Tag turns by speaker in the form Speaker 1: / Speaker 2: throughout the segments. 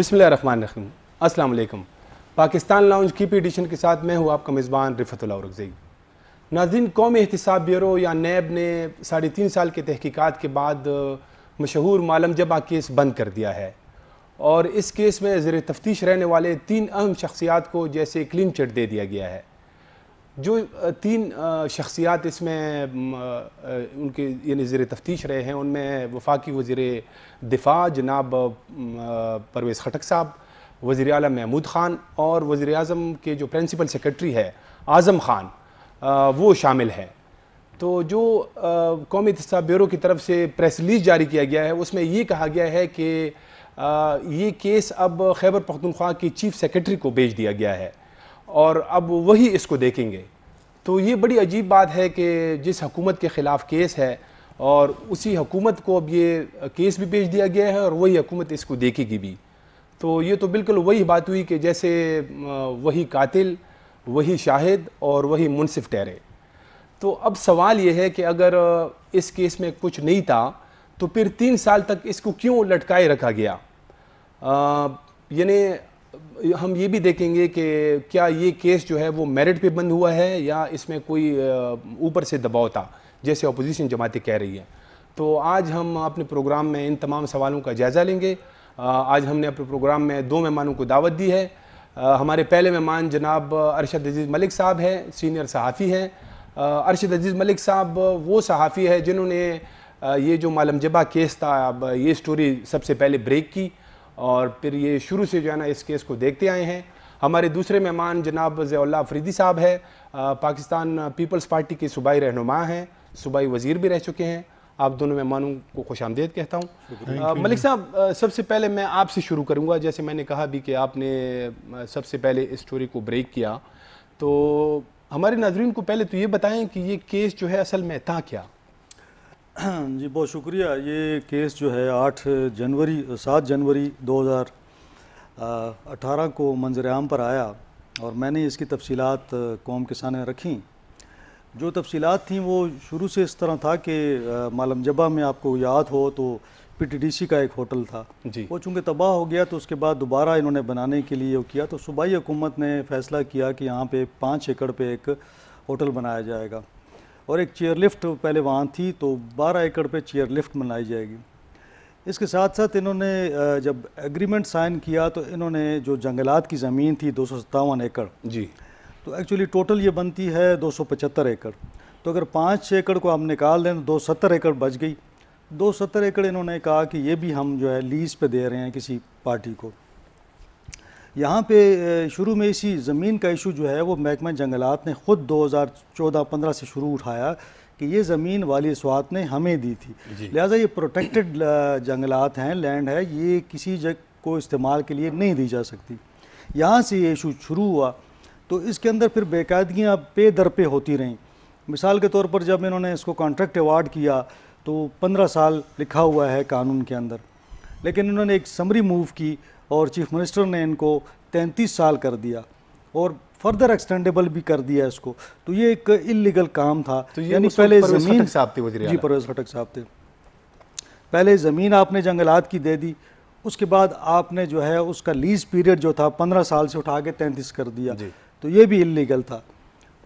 Speaker 1: بسم اللہ الرحمن الرحیم۔ السلام علیکم۔ پاکستان لاؤنج کی پی ایڈیشن کے ساتھ میں ہوں آپ کا میزبان رفعت اللہ اورکزئی۔ ناظرین، قومی احتساب بیورو یا نیب نے 3.5 سال کے تحقیقات کے بعد مشہور معلم جبہ کیس بند کر دیا ہے، اور اس کیس میں زیر تفتیش رہنے والے 3 اہم شخصیات کو جیسے کلین چٹ دے دیا گیا ہے۔ جو 3 شخصیات اس میں ان کے یعنی زیر تفتیش رہے ہیں، ان میں وفاقی وزیر دفاع جناب پرویز خٹک صاحب، وزیر اعلیٰ محمود خان اور وزیر اعظم کے جو پرنسپل سیکرٹری ہے اعظم خان، وہ شامل ہیں۔ تو جو قومی احتساب بیورو کی طرف سے پریس ریلیز جاری کیا گیا ہے، اس میں یہ کہا گیا ہے کہ یہ کیس اب خیبر پختونخوا کی چیف سیکرٹری کو بھیج دیا گیا ہے اور اب وہی اس کو دیکھیں گے۔ تو یہ بڑی عجیب بات ہے کہ جس حکومت کے خلاف کیس ہے اور اسی حکومت کو اب یہ کیس بھی بھیج دیا گیا ہے اور وہی حکومت اس کو دیکھے گی بھی۔ تو یہ تو بالکل وہی بات ہوئی کہ جیسے وہی قاتل، وہی شاہد اور وہی منصف ٹھہرے۔ تو اب سوال یہ ہے کہ اگر اس کیس میں کچھ نہیں تھا تو پھر 3 سال تک اس کو کیوں لٹکائے رکھا گیا؟ یعنی ہم یہ بھی دیکھیں گے کہ کیا یہ کیس جو ہے وہ میرٹ پہ بند ہوا ہے یا اس میں کوئی اوپر سے دباؤ تھا جیسے اپوزیشن جماعتیں کہہ رہی ہیں۔ تو آج ہم اپنے پروگرام میں ان تمام سوالوں کا جائزہ لیں گے۔ آج ہم نے اپنے پروگرام میں 2 مہمانوں کو دعوت دی ہے۔ ہمارے پہلے مہمان جناب ارشد عزیز ملک صاحب ہیں، سینئر صحافی ہیں۔ ارشد عزیز ملک صاحب وہ صحافی ہے جنہوں نے یہ جو معلم جبہ کیس تھا، اب یہ سٹوری سب سے پہلے بریک کی اور پھر یہ شروع سے جو ہے نا اس کیس کو دیکھتے آئے ہیں۔ ہمارے دوسرے مہمان جناب ضیاء اللہ افریدی صاحب ہے، پاکستان پیپلز پارٹی کے صوبائی رہنما ہیں، صوبائی وزیر بھی رہ چکے ہیں۔ آپ دونوں مہمانوں کو خوش آمدید کہتا ہوں۔ ملک صاحب، سب سے پہلے میں آپ سے شروع کروں گا۔ جیسے میں نے کہا بھی کہ آپ نے سب سے پہلے اس سٹوری کو بریک کیا، تو ہمارے ناظرین کو پہلے تو یہ بتائیں کہ یہ کیس جو ہے اصل میں تھا کیا؟
Speaker 2: جی بہت شکریہ۔ یہ کیس جو ہے 7 جنوری 2018 کو منظر عام پر آیا اور میں نے اس کی تفصیلات قوم کے سامنے رکھیں۔ جو تفصیلات تھیں وہ شروع سے اس طرح تھا کہ معلم جبہ میں آپ کو یاد ہو تو پی ٹی ڈی سی کا ایک ہوٹل تھا، وہ چونکہ تباہ ہو گیا تو اس کے بعد دوبارہ انہوں نے بنانے کے لیے وہ کیا، تو صوبائی حکومت نے فیصلہ کیا کہ یہاں پہ 5 ایکڑ پہ ایک ہوٹل بنایا جائے گا اور ایک چیئر لفٹ پہلے وہاں تھی تو 12 ایکڑ پہ چیئر لفٹ بنائی جائے گی۔ اس کے ساتھ ساتھ انہوں نے جب ایگریمنٹ سائن کیا تو انہوں نے جو جنگلات کی زمین تھی 257 ایکڑ،
Speaker 1: جی،
Speaker 2: تو ایکچولی ٹوٹل یہ بنتی ہے 275 ایکڑ، تو اگر 5 ایکڑ کو ہم نکال دیں تو 270 ایکڑ بچ گئی۔ 270 ایکڑ انہوں نے کہا کہ یہ بھی ہم جو ہے لیز پہ دے رہے ہیں کسی پارٹی کو۔ یہاں پہ شروع میں اسی زمین کا ایشو جو ہے وہ محکمہ جنگلات نے خود 2014-15 سے شروع اٹھایا کہ یہ زمین والی سوات نے ہمیں دی تھی، لہٰذا یہ پروٹیکٹڈ جنگلات ہیں، لینڈ ہے، یہ کسی کو استعمال کے لیے نہیں دی جا سکتی۔ یہاں سے یہ ایشو شروع ہوا تو اس کے اندر پھر بے قاعدگیاں پے در پہ ہوتی رہیں۔ مثال کے طور پر جب انہوں نے اس کو کانٹریکٹ ایوارڈ کیا تو 15 سال لکھا ہوا ہے قانون کے اندر، لیکن انہوں نے ایک سمری موو کی اور چیف منسٹر نے ان کو 33 سال کر دیا اور فردر ایکسٹینڈیبل بھی کر دیا اس کو، تو یہ ایک اللیگل کام تھا۔
Speaker 1: یعنی پہلے زمین
Speaker 2: جی پرویز خٹک صاحب تھے، پہلے زمین آپ نے جنگلات کی دے دی، اس کے بعد آپ نے جو ہے اس کا لیز پیریڈ جو تھا 15 سال سے اٹھا کے 33 کر دیا، تو یہ بھی اللیگل تھا۔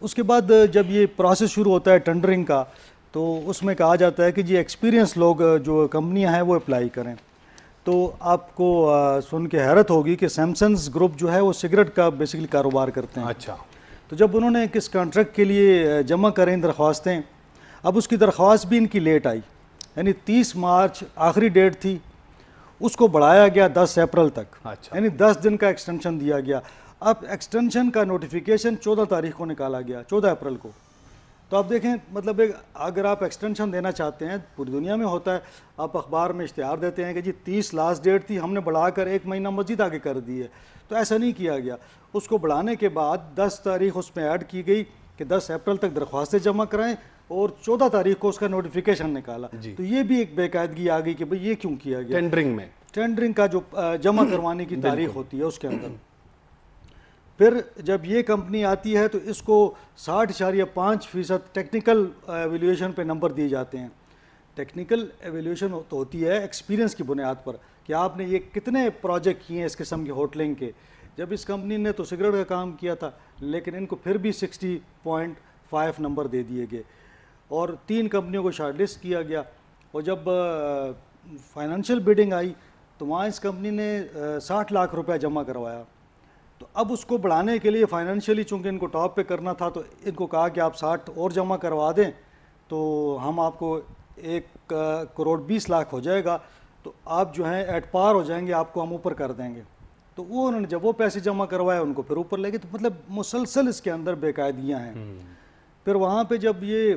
Speaker 2: اس کے بعد جب یہ پروسیس شروع ہوتا ہے ٹینڈرنگ کا تو اس میں کہا جاتا ہے کہ جی ایکسپیرینس لوگ جو کمپنیاں ہیں وہ اپلائی کریں، تو آپ کو سن کے حیرت ہوگی کہ سیمسنز گروپ جو ہے وہ سگریٹ کا بیسیکلی کاروبار کرتے ہیں۔
Speaker 1: اچھا،
Speaker 2: تو جب انہوں نے کس کانٹریکٹ کے لیے جمع کریں درخواستیں، اب اس کی درخواست بھی ان کی لیٹ آئی، یعنی 30 مارچ آخری ڈیٹ تھی، اس کو بڑھایا گیا 10 اپریل تک، یعنی 10 دن کا ایکسٹینشن دیا گیا۔ اب ایکسٹینشن کا نوٹیفیکیشن 14 تاریخ کو نکالا گیا، 14 اپریل کو۔ تو آپ دیکھیں مطلب اگر آپ ایکسٹینشن دینا چاہتے ہیں، پوری دنیا میں ہوتا ہے، آپ اخبار میں اشتہار دیتے ہیں کہ جی 30 لاسٹ ڈیٹ تھی، ہم نے بڑھا کر 1 مہینہ مزید آگے کر دی ہے، تو ایسا نہیں کیا گیا۔ اس کو بڑھانے کے بعد 10 تاریخ اس میں ایڈ کی گئی کہ 10 اپریل تک درخواستیں جمع کرائیں اور 14 تاریخ کو اس کا نوٹیفیکیشن نکالا۔ تو یہ بھی ایک بے قاعدگی آ گئی کہ بھئی یہ کیوں کیا گیا، ٹینڈرنگ کا جو جمع کروانے کی تاریخ ہوتی ہے اس کے اندر۔ پھر جب یہ کمپنی آتی ہے تو اس کو 60.5% ٹیکنیکل ایویلیویشن پہ نمبر دیے جاتے ہیں۔ ٹیکنیکل ایویلیویشن ہوتی ہے ایکسپیرینس کی بنیاد پر کہ آپ نے یہ کتنے پروجیکٹ کیے ہیں اس قسم کے ہوٹلنگ کے. جب اس کمپنی نے تو سگریٹ کا کام کیا تھا لیکن ان کو پھر بھی 60.5 نمبر دے دیے گئے اور 3 کمپنیوں کو شارٹ لسٹ کیا گیا. اور جب فائنینشیل بیڈنگ آئی تو وہاں اس کمپنی نے 60 لاکھ روپے جمع کروایا. تو اب اس کو بڑھانے کے لیے فائنینشیلی چونکہ ان کو ٹاپ پہ کرنا تھا تو ان کو کہا کہ آپ 60 اور جمع کروا دیں تو ہم آپ کو 1 کروڑ 20 لاکھ ہو جائے گا, تو آپ جو ہیں ایٹ پار ہو جائیں گے, آپ کو ہم اوپر کر دیں گے. تو وہ انہوں نے جب وہ پیسے جمع کروائے ان کو پھر اوپر لے گئے. تو مطلب مسلسل اس کے اندر بے قاعدگیاں ہیں. پھر وہاں پہ جب یہ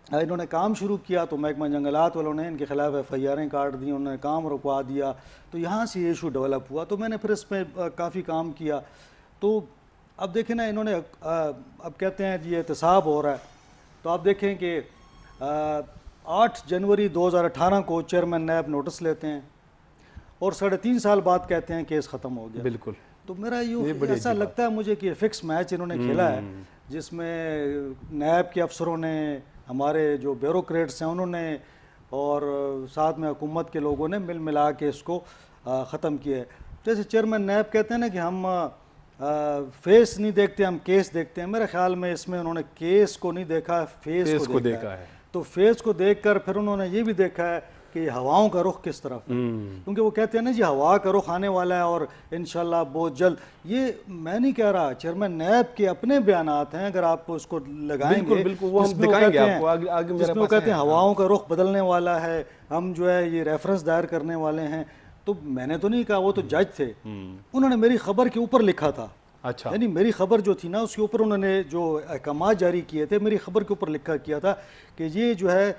Speaker 2: انہوں نے کام شروع کیا تو محکمہ جنگلات والوں نے ان کے خلاف FIR کاٹ دی, انہوں نے کام رکوا دیا. تو یہاں سے یہ ایشو ڈیولپ ہوا. تو میں نے پھر اس میں کافی کام کیا. تو اب دیکھیں نا, انہوں نے اب کہتے ہیں جی احتساب ہو رہا ہے, تو آپ دیکھیں کہ 8 جنوری 2018 کو چیئرمین نیب نوٹس لیتے ہیں اور 3.5 سال بعد کہتے ہیں کیس ختم ہو گیا.
Speaker 1: بالکل.
Speaker 2: تو میرا ایسا لگتا ہے مجھے کہ فکس میچ انہوں نے کھیلا ہے جس میں نیب کے افسروں نے, ہمارے جو بیوروکریٹس ہیں انہوں نے, اور ساتھ میں حکومت کے لوگوں نے مل ملا کے اس کو ختم کیا ہے. جیسے چیئرمین نیب کہتے ہیں نا کہ ہم فیس نہیں دیکھتے, ہم کیس دیکھتے ہیں. میرے خیال میں اس میں انہوں نے کیس کو نہیں دیکھا, فیس کو دیکھا ہے. تو فیس کو دیکھ کر پھر انہوں نے یہ بھی دیکھا ہے کہ ہواؤں کا رخ کس طرف ہے, کیونکہ وہ کہتے ہیں نا جی ہوا کا رخ آنے والا ہے اور انشاءاللہ بہت جلد. یہ میں نہیں کہہ رہا, چیئرمین نیب کے اپنے بیانات ہیں, اگر آپ اس کو لگائیں گے جس میں وہ کہتے ہیں ہواؤں کا رخ بدلنے والا ہے, ہم جو ہے یہ ریفرنس دائر کرنے والے ہیں. تو میں نے تو نہیں کہا, وہ تو جج تھے, انہوں نے میری خبر کے اوپر لکھا تھا.
Speaker 1: اچھا,
Speaker 2: یعنی میری خبر جو تھی نا اس کے اوپر انہوں نے جو احکامات جاری کیے تھے میری خبر کے اوپر لکھا کیا تھا کہ یہ جو ہے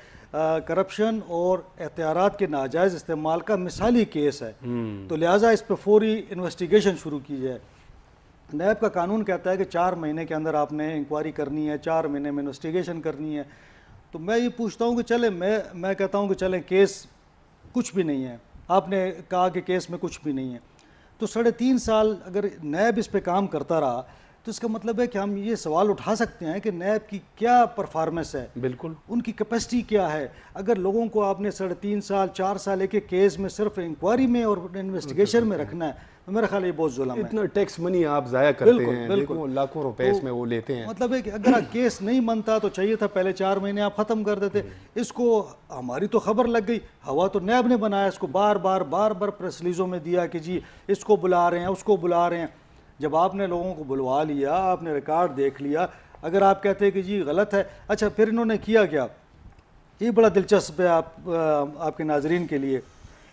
Speaker 2: کرپشن اور اختیارات کے ناجائز استعمال کا مثالی کیس ہے, تو لہٰذا اس پہ فوری انویسٹیگیشن شروع کی جائے. نیب کا قانون کہتا ہے کہ 4 مہینے کے اندر آپ نے انکوائری کرنی ہے, 4 مہینے میں انویسٹیگیشن کرنی ہے. تو میں یہ پوچھتا ہوں کہ چلے میں کہتا ہوں کہ چلیں کیس کچھ بھی نہیں ہے, آپ نے کہا کہ کیس میں کچھ بھی نہیں ہے, تو 3.5 سال اگر نیب اس پہ کام کرتا رہا تو اس کا مطلب ہے کہ ہم یہ سوال اٹھا سکتے ہیں کہ نیب کی کیا پرفارمنس ہے,
Speaker 1: بالکل
Speaker 2: ان کی کیپیسٹی کیا ہے. اگر لوگوں کو آپ نے 3.5 سال 4 سال ایک کیس میں صرف انکوائری میں اور انویسٹیگیشن میں رکھنا ہے, تو میرا خیال یہ بہت ظلم ہے.
Speaker 1: اتنا ٹیکس منی آپ ضائع کرتے ہیں, بالکل لاکھوں روپے اس میں وہ لیتے ہیں.
Speaker 2: مطلب ہے کہ اگر کیس نہیں بنتا تو چاہیے تھا پہلے 4 مہینے آپ ختم کر دیتے. اس کو ہماری تو خبر لگ گئی, ہوا تو نیب نے بنایا, اس کو بار بار پریس ریلیزوں میں دیا کہ جی اس کو بلا رہے ہیں اس کو بلا رہے ہیں. جب آپ نے لوگوں کو بلوا لیا, آپ نے ریکارڈ دیکھ لیا, اگر آپ کہتے ہیں کہ جی غلط ہے, اچھا پھر انہوں نے کیا کیا, یہ بڑا دلچسپ ہے آپ کے ناظرین کے لیے.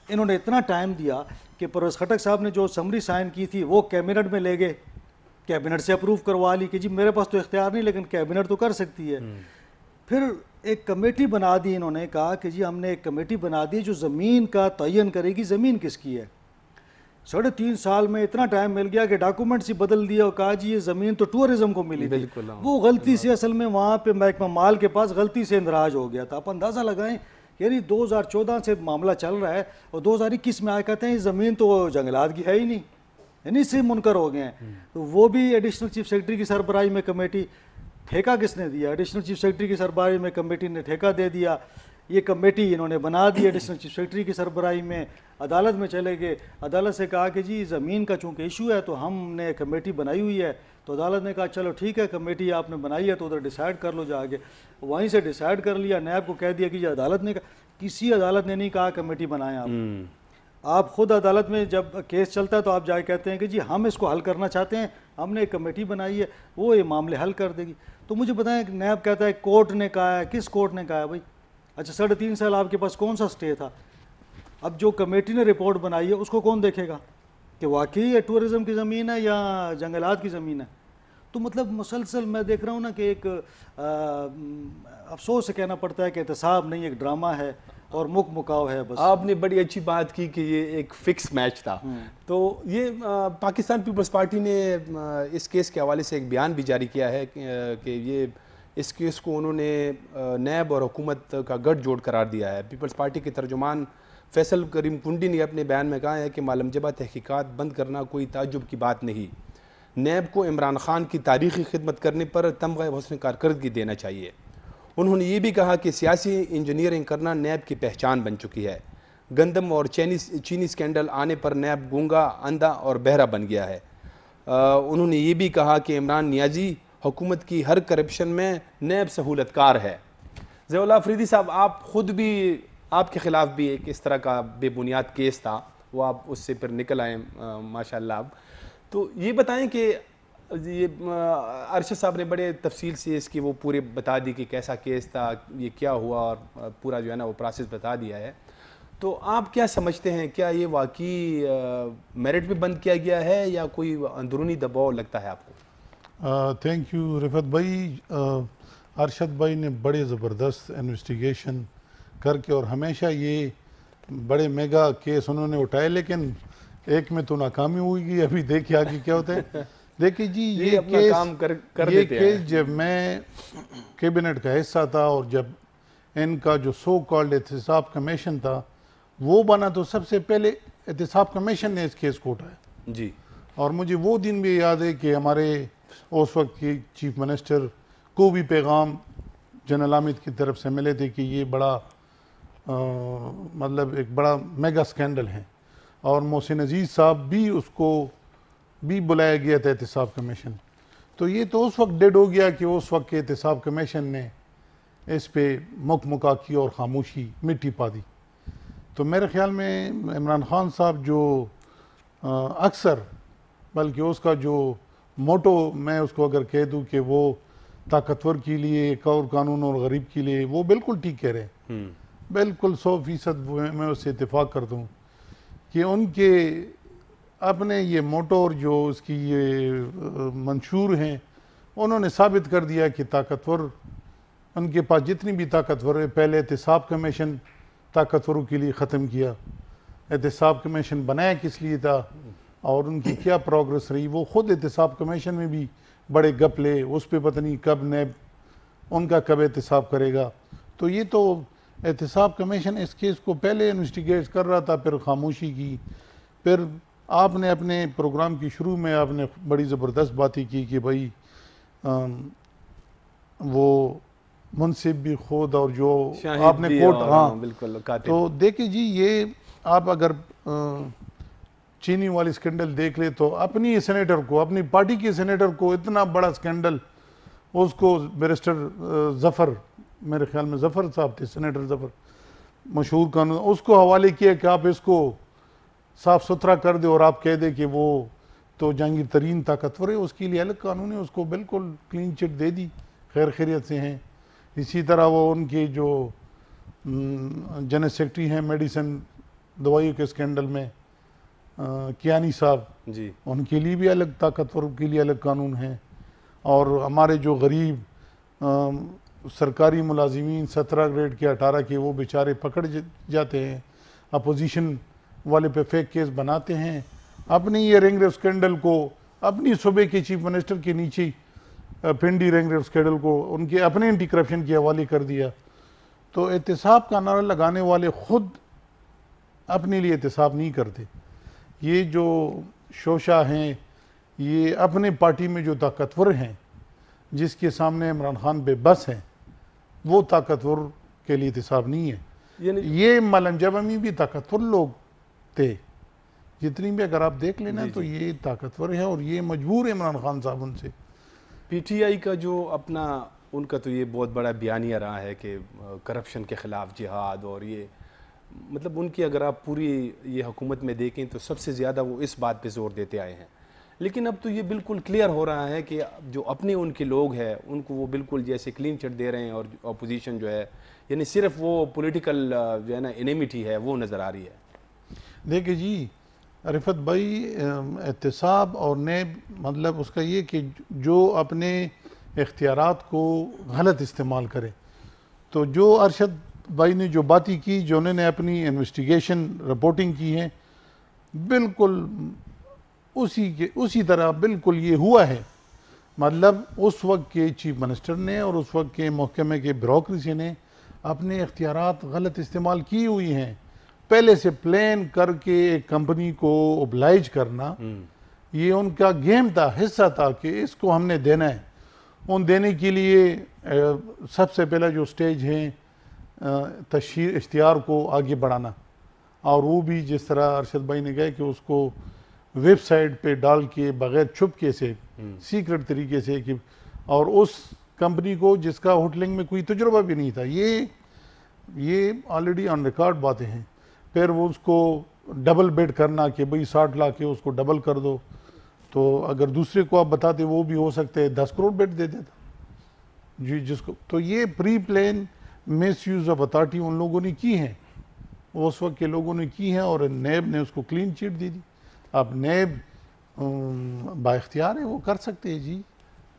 Speaker 2: انہوں نے اتنا ٹائم دیا کہ پرویز خٹک صاحب نے جو سمری سائن کی تھی وہ کیبنٹ میں لے گئے, کیبنٹ سے اپروو کروا لی کہ جی میرے پاس تو اختیار نہیں لیکن کیبنٹ تو کر سکتی ہے. پھر ایک کمیٹی بنا دی, انہوں نے کہا کہ جی ہم نے ایک کمیٹی بنا دی جو زمین کا تعین کرے گی زمین کس کی ہے. 3.5 سال میں اتنا ٹائم مل گیا کہ ڈاکومنٹس ہی بدل دیا اور کہا جی یہ زمین تو ٹورزم کو ملی تھی. وہ غلطی سے اصل میں وہاں پہ محکمہ مال کے پاس غلطی سے اندراج ہو گیا تھا. آپ اندازہ لگائیں, یعنی 2014 سے معاملہ چل رہا ہے اور 2021 میں آئے کہتے ہیں یہ زمین تو جنگلات کی ہے ہی نہیں, یعنی اس سے منکر ہو گئے ہیں. تو وہ بھی ایڈیشنل چیف سیکرٹری کی سربراہی میں کمیٹی, ٹھیکہ کس نے دیا, ایڈیشنل چیف سیکرٹری کی سربراہی میں کمیٹی نے ٹھیکہ دے دیا. یہ کمیٹی انہوں نے بنا دی ایڈیشنل چیف سیکرٹری کی سربراہی میں, عدالت میں چلے گئے. عدالت سے کہا کہ جی زمین کا چونکہ ایشو ہے تو ہم نے کمیٹی بنائی ہوئی ہے, تو عدالت نے کہا چلو ٹھیک ہے کمیٹی آپ نے بنائی ہے تو ادھر ڈیسائیڈ کر لو جا کے. وہیں سے ڈیسائیڈ کر لیا, نیب کو کہہ دیا کہ یہ عدالت نے کہا, کسی عدالت نے نہیں کہا کمیٹی بنائیں آپ خود عدالت میں جب کیس چلتا ہے تو آپ جا کے کہتے ہیں کہ جی ہم اس کو حل کرنا چاہتے ہیں, ہم نے ایک کمیٹی بنائی ہے وہ یہ معاملے حل کر دے گی. تو مجھے بتائیں کہ نیب کہتا ہے کورٹ نے کہا ہے, کس کورٹ نے کہا ہے بھائی؟ اچھا 3.5 سال آپ کے پاس کون سا سٹے تھا؟ اب جو کمیٹی نے رپورٹ بنائی ہے اس کو کون دیکھے گا کہ واقعی یہ ٹورزم کی زمین ہے یا جنگلات کی زمین ہے؟ تو مطلب مسلسل میں دیکھ رہا ہوں نا کہ ایک افسوس سے کہنا پڑتا ہے کہ احتساب نہیں, ایک ڈرامہ ہے اور مکاؤ ہے بس.
Speaker 1: آپ نے بڑی اچھی بات کی کہ یہ ایک فکس میچ تھا. تو یہ پاکستان پیپلز پارٹی نے اس کیس کے حوالے سے ایک بیان بھی جاری کیا ہے کہ یہ اس کیس کو انہوں نے نیب اور حکومت کا گٹھ جوڑ قرار دیا ہے. پیپلز پارٹی کے ترجمان فیصل کریم کنڈی نے اپنے بیان میں کہا ہے کہ معلومجبہ تحقیقات بند کرنا کوئی تعجب کی بات نہیں. نیب کو عمران خان کی تاریخی خدمت کرنے پر تمغہ حسن کارکردگی دینا چاہیے. انہوں نے یہ بھی کہا کہ سیاسی انجینئرنگ کرنا نیب کی پہچان بن چکی ہے. گندم اور چینی سکینڈل آنے پر نیب گونگا، اندھا اور بہرا بن گیا ہے۔ انہوں نے یہ بھی کہا کہ عمران نیازی حکومت کی ہر کرپشن میں نیب سہولت کار ہے۔ ضیاء اللہ فریدی صاحب، آپ خود بھی، آپ کے خلاف بھی ایک اس طرح کا بے بنیاد کیس تھا، وہ آپ اس سے پھر نکل آئے ماشاءاللہ اب۔ تو یہ بتائیں کہ یہ ارشد صاحب نے بڑے تفصیل سے اس کی وہ پورے بتا دی کہ کیسا کیس تھا، یہ کیا ہوا، اور پورا جو ہے نا وہ پروسیس بتا دیا ہے۔ تو آپ کیا سمجھتے ہیں، کیا یہ واقعی میرٹ پہ بند کیا گیا ہے یا کوئی اندرونی دباؤ لگتا ہے آپ کو؟
Speaker 3: تھینک یو رفت بھائی۔ ارشد بھائی نے بڑے زبردست انویسٹیگیشن کر کے اور ہمیشہ یہ بڑے میگا کیس انہوں نے اٹھائے، لیکن ایک میں تو ناکامی ہوئی گی، ابھی دیکھیں آگے کیا ہوتا ہے۔ دیکھیں جی، یہ کیس جب میں کیبنٹ کا حصہ تھا اور جب ان کا جو سو کالڈ احتساب کمیشن تھا وہ بنا، تو سب سے پہلے احتساب کمیشن نے اس کیس کو اٹھایا
Speaker 1: جی۔
Speaker 3: اور مجھے وہ دن بھی یاد ہے کہ ہمارے اس وقت کی چیف منسٹر کو بھی پیغام جنرل حامد کی طرف سے ملے تھے کہ یہ بڑا مطلب ایک بڑا میگا سکینڈل ہے، اور محسن عزیز صاحب بھی اس کو بھی بلایا گیا تھا احتساب کمیشن۔ تو یہ تو اس وقت ڈیڈ ہو گیا کہ اس وقت کے احتساب کمیشن نے اس پہ مکا کی اور خاموشی مٹی پا دی۔ تو میرے خیال میں عمران خان صاحب جو اکثر، بلکہ اس کا جو موٹو میں اس کو اگر کہہ دوں کہ وہ طاقتور کے لیے ایک اور قانون اور غریب کے لیے، وہ بالکل ٹھیک کہہ رہے ہیں، بالکل 100% میں اس سے اتفاق کرتا ہوں کہ ان کے اپنے یہ موٹو اور جو اس کی یہ منشور ہیں، انہوں نے ثابت کر دیا کہ طاقتور، ان کے پاس جتنی بھی طاقتور ہے، پہلے احتساب کمیشن طاقتوروں کے لیے ختم کیا، احتساب کمیشن بنایا کس لیے تھا اور ان کی کیا پروگرس رہی، وہ خود احتساب کمیشن میں بھی بڑے گپ لے، اس پہ پتہ نہیں کب نیب ان کا کب احتساب کرے گا۔ تو یہ تو احتساب کمیشن اس کیس کو پہلے انویسٹیگیٹ کر رہا تھا، پھر خاموشی کی۔ پھر آپ نے اپنے پروگرام کی شروع میں آپ نے بڑی زبردست باتیں کی کہ بھائی وہ منصب بھی خود اور جو آپ نے کوٹ، ہاں تو دیکھیں جی، یہ آپ اگر چینی والی سکینڈل دیکھ لے تو اپنی سینیٹر کو، اپنی پارٹی کے سینیٹر کو اتنا بڑا سکینڈل، اس کو بیرسٹر ظفر، میرے خیال میں ظفر صاحب تھے، سینیٹر ظفر، مشہور قانون، اس کو حوالے کیا کہ آپ اس کو صاف ستھرا کر دے اور آپ کہہ دے کہ وہ تو جہانگیر ترین طاقتور ہے، اس کے لیے الگ قانون ہے، اس کو بالکل کلین چٹ دے دی، خیر خیریت سے ہیں۔ اسی طرح وہ ان کے جو جنرل سیکرٹری ہیں میڈیسن دوائیوں کے سکینڈل میں، کیانی صاحب
Speaker 1: جی،
Speaker 3: ان کے لیے بھی الگ طاقتور کے لیے الگ قانون ہیں۔ اور ہمارے جو غریب سرکاری ملازمین 17 گریڈ کے 18 کے، وہ بیچارے پکڑ جاتے ہیں، اپوزیشن والے پہ فیک کیس بناتے ہیں، اپنی یہ رنگ ریو سکینڈل کو اپنی صوبے کے چیف منسٹر کے نیچے پنڈی رنگ ریو سکینڈل کو ان کے اپنے اینٹی کرپشن کے حوالے کر دیا۔ تو احتساب کا نعرہ لگانے والے خود اپنے لیے احتساب نہیں کرتے۔ یہ جو شوشہ ہیں، یہ اپنے پارٹی میں جو طاقتور ہیں، جس کے سامنے عمران خان بے بس ہیں، وہ طاقتور کے لیے احتساب نہیں ہے۔ یہ ملنجبمی بھی طاقتور لوگ تھے، جتنی بھی اگر آپ دیکھ لینا تو یہ طاقتور ہیں اور یہ مجبور ہے عمران خان صاحب ان سے۔
Speaker 1: پی ٹی آئی کا جو اپنا، ان کا تو یہ بہت بڑا بیانیہ رہا ہے کہ کرپشن کے خلاف جہاد، اور یہ مطلب ان کی اگر آپ پوری یہ حکومت میں دیکھیں تو سب سے زیادہ وہ اس بات پہ زور دیتے آئے ہیں۔ لیکن اب تو یہ بالکل کلیئر ہو رہا ہے کہ جو اپنے ان کے لوگ ہیں ان کو وہ بالکل جیسے کلین چٹ دے رہے ہیں، اور اپوزیشن جو ہے یعنی صرف وہ پولیٹیکل جو ہے نا انیمیٹی ہے وہ نظر آ رہی ہے۔
Speaker 3: دیکھیں جی رفت بھائی، احتساب اور نیب مطلب اس کا یہ کہ جو اپنے اختیارات کو غلط استعمال کرے، تو جو ارشد بھائی نے جو باتیں کی، جو انہوں نے اپنی انویسٹیگیشن رپورٹنگ کی ہے، بالکل اسی طرح بالکل یہ ہوا ہے۔ مطلب اس وقت کے چیف منسٹر نے اور اس وقت کے محکمے کے بیوروکریسی نے اپنے اختیارات غلط استعمال کی ہوئی ہیں۔ پہلے سے پلان کر کے ایک کمپنی کو اوبلائج کرنا، یہ ان کا گیم تھا، حصہ تھا کہ اس کو ہم نے دینا ہے۔ ان دینے کے لیے سب سے پہلا جو سٹیج ہے تشہیر اشتہار کو آگے بڑھانا، اور وہ بھی جس طرح ارشد بھائی نے کہا کہ اس کو ویب سائٹ پہ ڈال کے بغیر چھپکے سے سیکرٹ طریقے سے کہ اور اس کمپنی کو جس کا ہوٹلنگ میں کوئی تجربہ بھی نہیں تھا، یہ آلریڈی آن ریکارڈ باتیں ہیں. پھر وہ اس کو ڈبل بیڈ کرنا کہ بھئی 60 لاکھ کے اس کو ڈبل کر دو، تو اگر دوسرے کو آپ بتاتے وہ بھی ہو سکتے 10 کروڑ بیڈ دے دیتا جی جس کو. تو یہ pre plan misuse of authority ان لوگوں نے کی ہیں، اس وقت کے لوگوں نے کی ہیں، اور نیب نے اس کو کلین چٹ دی. اب نیب با اختیار ہے، وہ کر سکتے ہیں جی.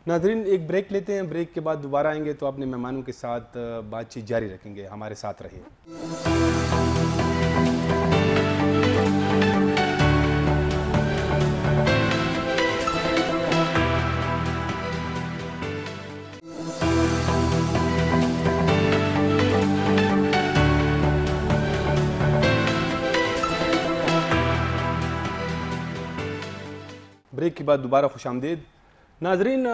Speaker 1: ناظرین ایک بریک لیتے ہیں، بریک کے بعد دوبارہ آئیں گے تو اپنے مہمانوں کے ساتھ بات چیت جاری رکھیں گے. ہمارے ساتھ رہیے. بریک کے بعد دوبارہ خوش آمدید. ناظرین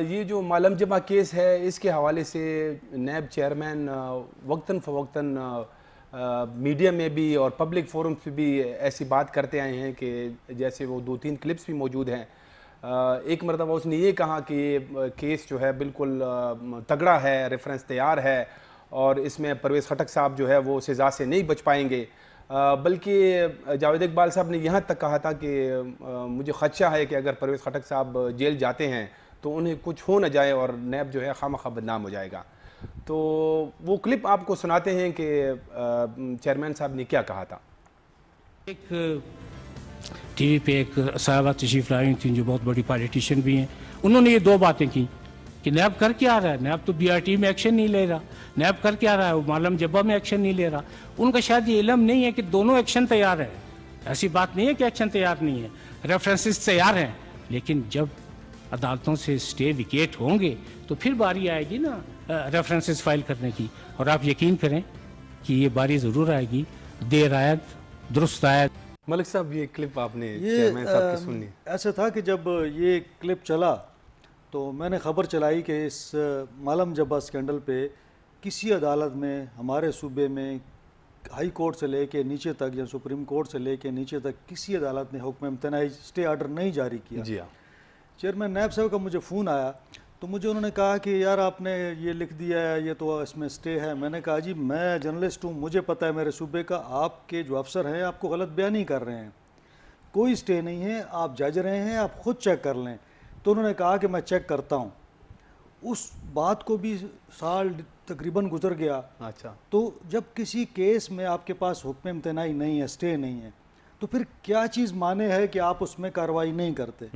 Speaker 1: یہ جو مالم جبہ کیس ہے اس کے حوالے سے نیب چیئرمین وقتاً فوقتاً میڈیا میں بھی اور پبلک فورمز پہ بھی ایسی بات کرتے آئے ہیں کہ جیسے وہ 2-3 کلپس بھی موجود ہیں. ایک مرتبہ اس نے یہ کہا کہ یہ کیس جو ہے بالکل تگڑا ہے، ریفرنس تیار ہے اور اس میں پرویز خٹک صاحب جو ہے وہ سزا سے نہیں بچ پائیں گے. بلکہ جاوید اقبال صاحب نے یہاں تک کہا تھا کہ مجھے خدشہ ہے کہ اگر پرویز خٹک صاحب جیل جاتے ہیں تو انہیں کچھ ہو نہ جائے اور نیب جو ہے خواہ بدنام ہو جائے گا. تو وہ کلپ آپ کو سناتے ہیں کہ چیئرمین صاحب نے کیا کہا تھا.
Speaker 4: ایک ٹی وی پہ ایک صاحبہ تشریف لائی تھیں جو بہت بڑی پالیٹیشین بھی ہیں، انہوں نے یہ 2 باتیں کی کہ نیب کر کے آ رہا ہے، نیب تو بی آر ٹی میں ایکشن نہیں لے رہا، نیب کر کے آ رہا ہے وہ مالم جبہ میں ایکشن نہیں لے رہا. ان کا شاید یہ علم نہیں ہے کہ دونوں ایکشن تیار ہیں. ایسی بات نہیں ہے کہ ایکشن تیار نہیں ہے، ریفرنسز تیار ہیں، لیکن جب عدالتوں سے اسٹے ویکیٹ ہوں گے تو پھر باری آئے گی نا ریفرنسز فائل کرنے کی. اور آپ یقین کریں کہ یہ باری ضرور آئے گی، دیر آیت درست آیت.
Speaker 1: ملک صاحب یہ کلپ آپ نے چیئرمین صاحب کی سنی.
Speaker 2: ایسا تھا کہ جب یہ کلپ چلا تو میں نے خبر چلائی کہ اس مالم جبہ اسکینڈل پہ کسی عدالت میں ہمارے صوبے میں ہائی کورٹ سے لے کے نیچے تک یا سپریم کورٹ سے لے کے نیچے تک کسی عدالت نے حکم امتناعی اسٹے آرڈر نہیں جاری کیا.
Speaker 1: جی ہاں.
Speaker 2: چیئرمین نیب صاحب کا مجھے فون آیا تو مجھے انہوں نے کہا کہ یار آپ نے یہ لکھ دیا ہے، یہ تو اس میں اسٹے ہے. میں نے کہا جی میں جرنلسٹ ہوں، مجھے پتہ ہے میرے صوبے کا، آپ کے جو افسر ہیں آپ کو غلط بیانی کر رہے ہیں، کوئی اسٹے نہیں ہے، آپ جج رہے ہیں، آپ خود چیک کر لیں. تو انہوں نے کہا کہ میں چیک کرتا ہوں. اس بات کو بھی سال تقریباً گزر گیا.
Speaker 1: اچھا.
Speaker 2: تو جب کسی کیس میں آپ کے پاس حکم امتناعی نہیں ہے، اسٹے نہیں ہے، تو پھر کیا چیز مانے ہے کہ آپ اس میں کارروائی نہیں کرتے.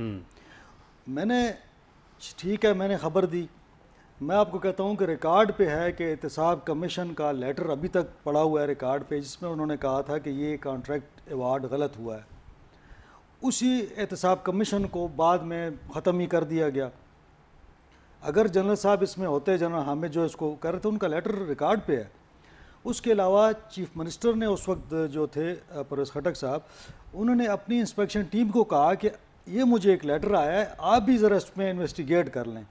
Speaker 2: میں نے ٹھیک ہے میں نے خبر دی. میں آپ کو کہتا ہوں کہ ریکارڈ پہ ہے کہ احتساب کمیشن کا لیٹر ابھی تک پڑا ہوا ہے ریکارڈ پہ، جس میں انہوں نے کہا تھا کہ یہ کانٹریکٹ ایوارڈ غلط ہوا ہے. اسی احتساب کمیشن کو بعد میں ختم ہی کر دیا گیا. اگر جنرل صاحب اس میں ہوتے، جنرل حامد جو اس کو کر رہے تھے، ان کا لیٹر ریکارڈ پہ ہے. اس کے علاوہ چیف منسٹر نے اس وقت جو تھے پرویز خٹک صاحب، انہوں نے اپنی انسپیکشن ٹیم کو کہا کہ یہ مجھے ایک لیٹر آیا ہے، آپ بھی ذرا اس میں انویسٹیگیٹ کر لیں.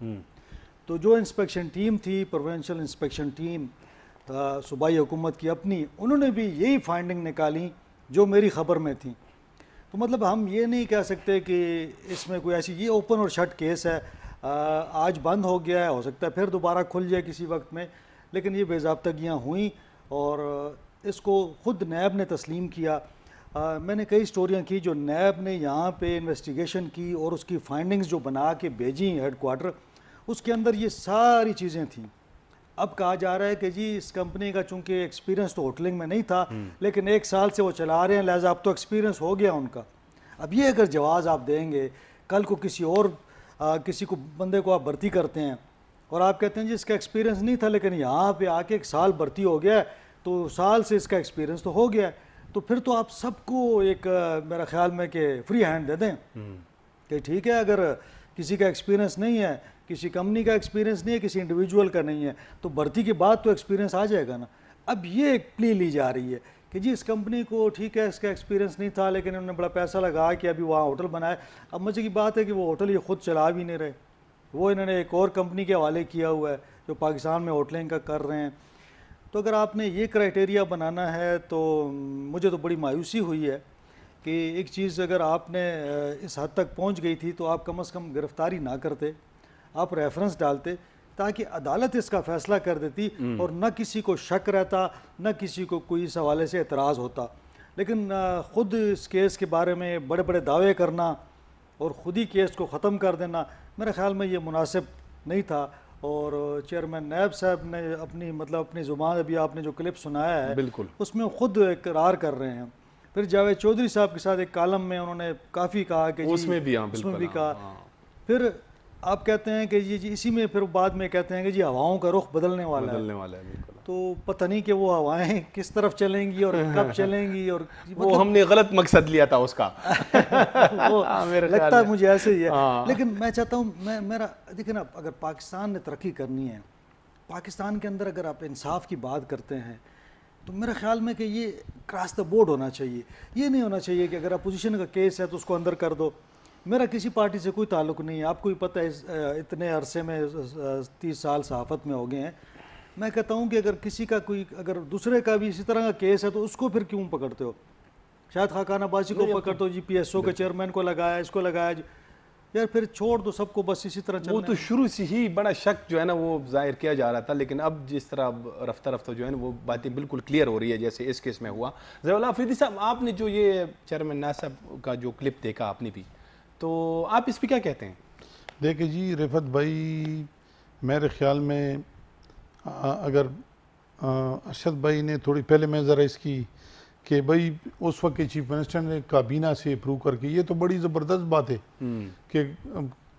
Speaker 2: تو جو انسپیکشن ٹیم تھی، پروونشل انسپیکشن ٹیم صوبائی حکومت کی اپنی، انہوں نے بھی یہی فائنڈنگ نکالی جو میری خبر میں تھیں. تو مطلب ہم یہ نہیں کہہ سکتے کہ اس میں کوئی ایسی، یہ اوپن اور شٹ کیس ہے. آج بند ہو گیا ہے، ہو سکتا ہے پھر دوبارہ کھل جائے کسی وقت میں، لیکن یہ بے ضابطگیاں ہوئیں اور اس کو خود نیب نے تسلیم کیا. میں نے کئی سٹوریاں کی جو نیب نے یہاں پہ انویسٹیگیشن کی اور اس کی فائنڈنگز جو بنا کے بھیجی ہیڈ کوارٹر، اس کے اندر یہ ساری چیزیں تھیں. اب کہا جا رہا ہے کہ جی اس کمپنی کا چونکہ ایکسپیرینس تو ہوٹلنگ میں نہیں تھا، لیکن 1 سال سے وہ چلا رہے ہیں، لہٰذا اب تو ایکسپیرینس ہو گیا ان کا. اب یہ اگر جواز آپ دیں گے، کل کو کسی کو بندے کو آپ بھرتی کرتے ہیں اور آپ کہتے ہیں جی اس کا ایکسپیرینس نہیں تھا لیکن یہاں پہ آ کے 1 سال بھرتی ہو گیا ہے تو سال سے اس کا ایکسپیرینس تو ہو گیا ہے، تو پھر تو آپ سب کو ایک میرا خیال میں کہ فری ہینڈ دے دیں کہ ٹھیک ہے اگر کسی کا ایکسپیرینس نہیں ہے، کسی کمپنی کا ایکسپیرینس نہیں ہے، کسی انڈیویجول کا نہیں ہے، تو بھرتی کے بعد تو ایکسپیرینس آ جائے گا نا. اب یہ ایک پلی لی جا رہی ہے کہ جی اس کمپنی کو ٹھیک ہے اس کا ایکسپیرینس نہیں تھا لیکن انہوں نے بڑا پیسہ لگا کہ ابھی وہاں ہوٹل بنائے. اب مزے کی بات ہے کہ وہ ہوٹل یہ خود چلا بھی نہیں رہے، وہ انہوں نے ایک اور کمپنی کے حوالے کیا ہوا ہے جو پاکستان میں ہوٹلنگ کا کر رہے ہیں. تو اگر آپ نے یہ کرائٹیریا بنانا ہے تو مجھے تو بڑی مایوسی ہوئی ہے کہ ایک چیز اگر آپ نے اس حد تک پہنچ گئی تھی تو آپ کم از کم گرفتاری نہ کرتے، آپ ریفرنس ڈالتے تاکہ عدالت اس کا فیصلہ کر دیتی اور نہ کسی کو شک رہتا، نہ کسی کو کوئی اس حوالے سے اعتراض ہوتا. لیکن خود اس کیس کے بارے میں بڑے بڑے دعوے کرنا اور خود ہی کیس کو ختم کر دینا میرے خیال میں یہ مناسب نہیں تھا. اور چیئرمین نیب صاحب نے اپنی زبان ابھی آپ نے جو کلپ سنایا ہے
Speaker 1: بالکل
Speaker 2: اس میں خود اقرار کر رہے ہیں. پھر جاوید چودھری صاحب کے ساتھ ایک کالم میں انہوں نے کافی کہا کہ
Speaker 1: اس میں بھی
Speaker 2: کہا. پھر آپ کہتے ہیں کہ جی اسی میں پھر بعد میں کہتے ہیں کہ جی ہواؤں کا رخ بدلنے والا ہے. تو پتہ نہیں کہ وہ ہوائیں کس طرف چلیں گی اور کب چلیں گی، اور
Speaker 1: وہ ہم نے غلط مقصد لیا تھا اس کا.
Speaker 2: لگتا ہے مجھے ایسے ہی ہے. لیکن میں چاہتا ہوں میرا دیکھیں نا، اگر پاکستان نے ترقی کرنی ہے، پاکستان کے اندر اگر آپ انصاف کی بات کرتے ہیں تو میرے خیال میں کہ یہ کراس دا بورڈ ہونا چاہیے. یہ نہیں ہونا چاہیے کہ اگر اپوزیشن کا کیس ہے تو اس کو اندر کر دو. میرا کسی پارٹی سے کوئی تعلق نہیں ہے، آپ کو بھی پتہ ہے اتنے عرصے میں 30 سال صحافت میں ہو گئے ہیں. میں کہتا ہوں کہ اگر کسی کا کوئی اگر دوسرے کا بھی اسی طرح کا کیس ہے تو اس کو پھر کیوں پکڑتے ہو؟ شاید خاقان عباسی کو پکڑ دو، جی پی ایس او کے چیئرمین کو لگایا، اس کو لگایا، یار پھر چھوڑ دو سب کو بس اسی طرح چلنے.
Speaker 1: وہ تو شروع سے ہی بڑا شک جو ہے نا وہ ظاہر کیا جا رہا تھا، لیکن اب جس طرح رفتہ رفتہ جو ہے نا وہ باتیں بالکل کلیئر ہو رہی ہے جیسے اس کیس میں ہوا. ضیاء اللہ افریدی صاحب، آپ نے جو یہ چیئرمین نیب صاحب کا جو کلپ دیکھا آپ نے بھی، تو آپ اس پہ کیا کہتے ہیں؟
Speaker 3: دیکھیں جی رفت بھائی، میرے خیال میں اگر ارشد بھائی نے تھوڑی پہلے میں ذرا اس کی کہ بھائی اس وقت کے چیف منسٹر نے کابینہ سے اپروو کر کے، یہ تو بڑی زبردست بات ہے کہ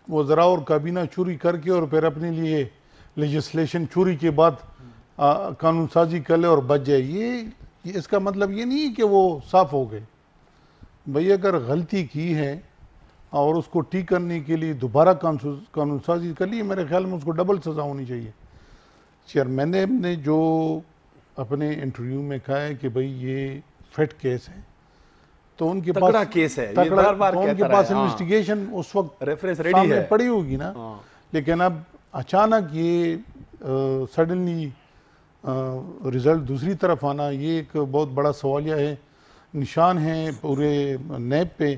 Speaker 3: وزراء اور کابینہ چوری کر کے اور پھر اپنے لیے لیجسلیشن چوری کے بعد قانون سازی کر لے اور بچ جائے. یہ اس کا مطلب یہ نہیں کہ وہ صاف ہو گئے. بھئی اگر غلطی کی ہے اور اس کو ٹھیک کرنے کے لیے دوبارہ قانون سازی کر لی، میرے خیال میں اس کو ڈبل سزا ہونی چاہیے. چیئرمین نے جو اپنے انٹرویو میں کہا ہے کہ بھئی یہ فٹ کیس ہے، تو ان کے پاس
Speaker 1: تکڑا کیس ہے، یہ بار بار
Speaker 3: ان کے پاس انویسٹیگیشن اس وقت
Speaker 1: ریفرنس ریڈی
Speaker 3: سامنے
Speaker 1: ہے،
Speaker 3: پڑی ہوگی نا. لیکن اب اچانک یہ سڈنلی رزلٹ دوسری طرف آنا، یہ ایک بہت بڑا سوالیہ ہے، نشان ہے پورے نیب پہ.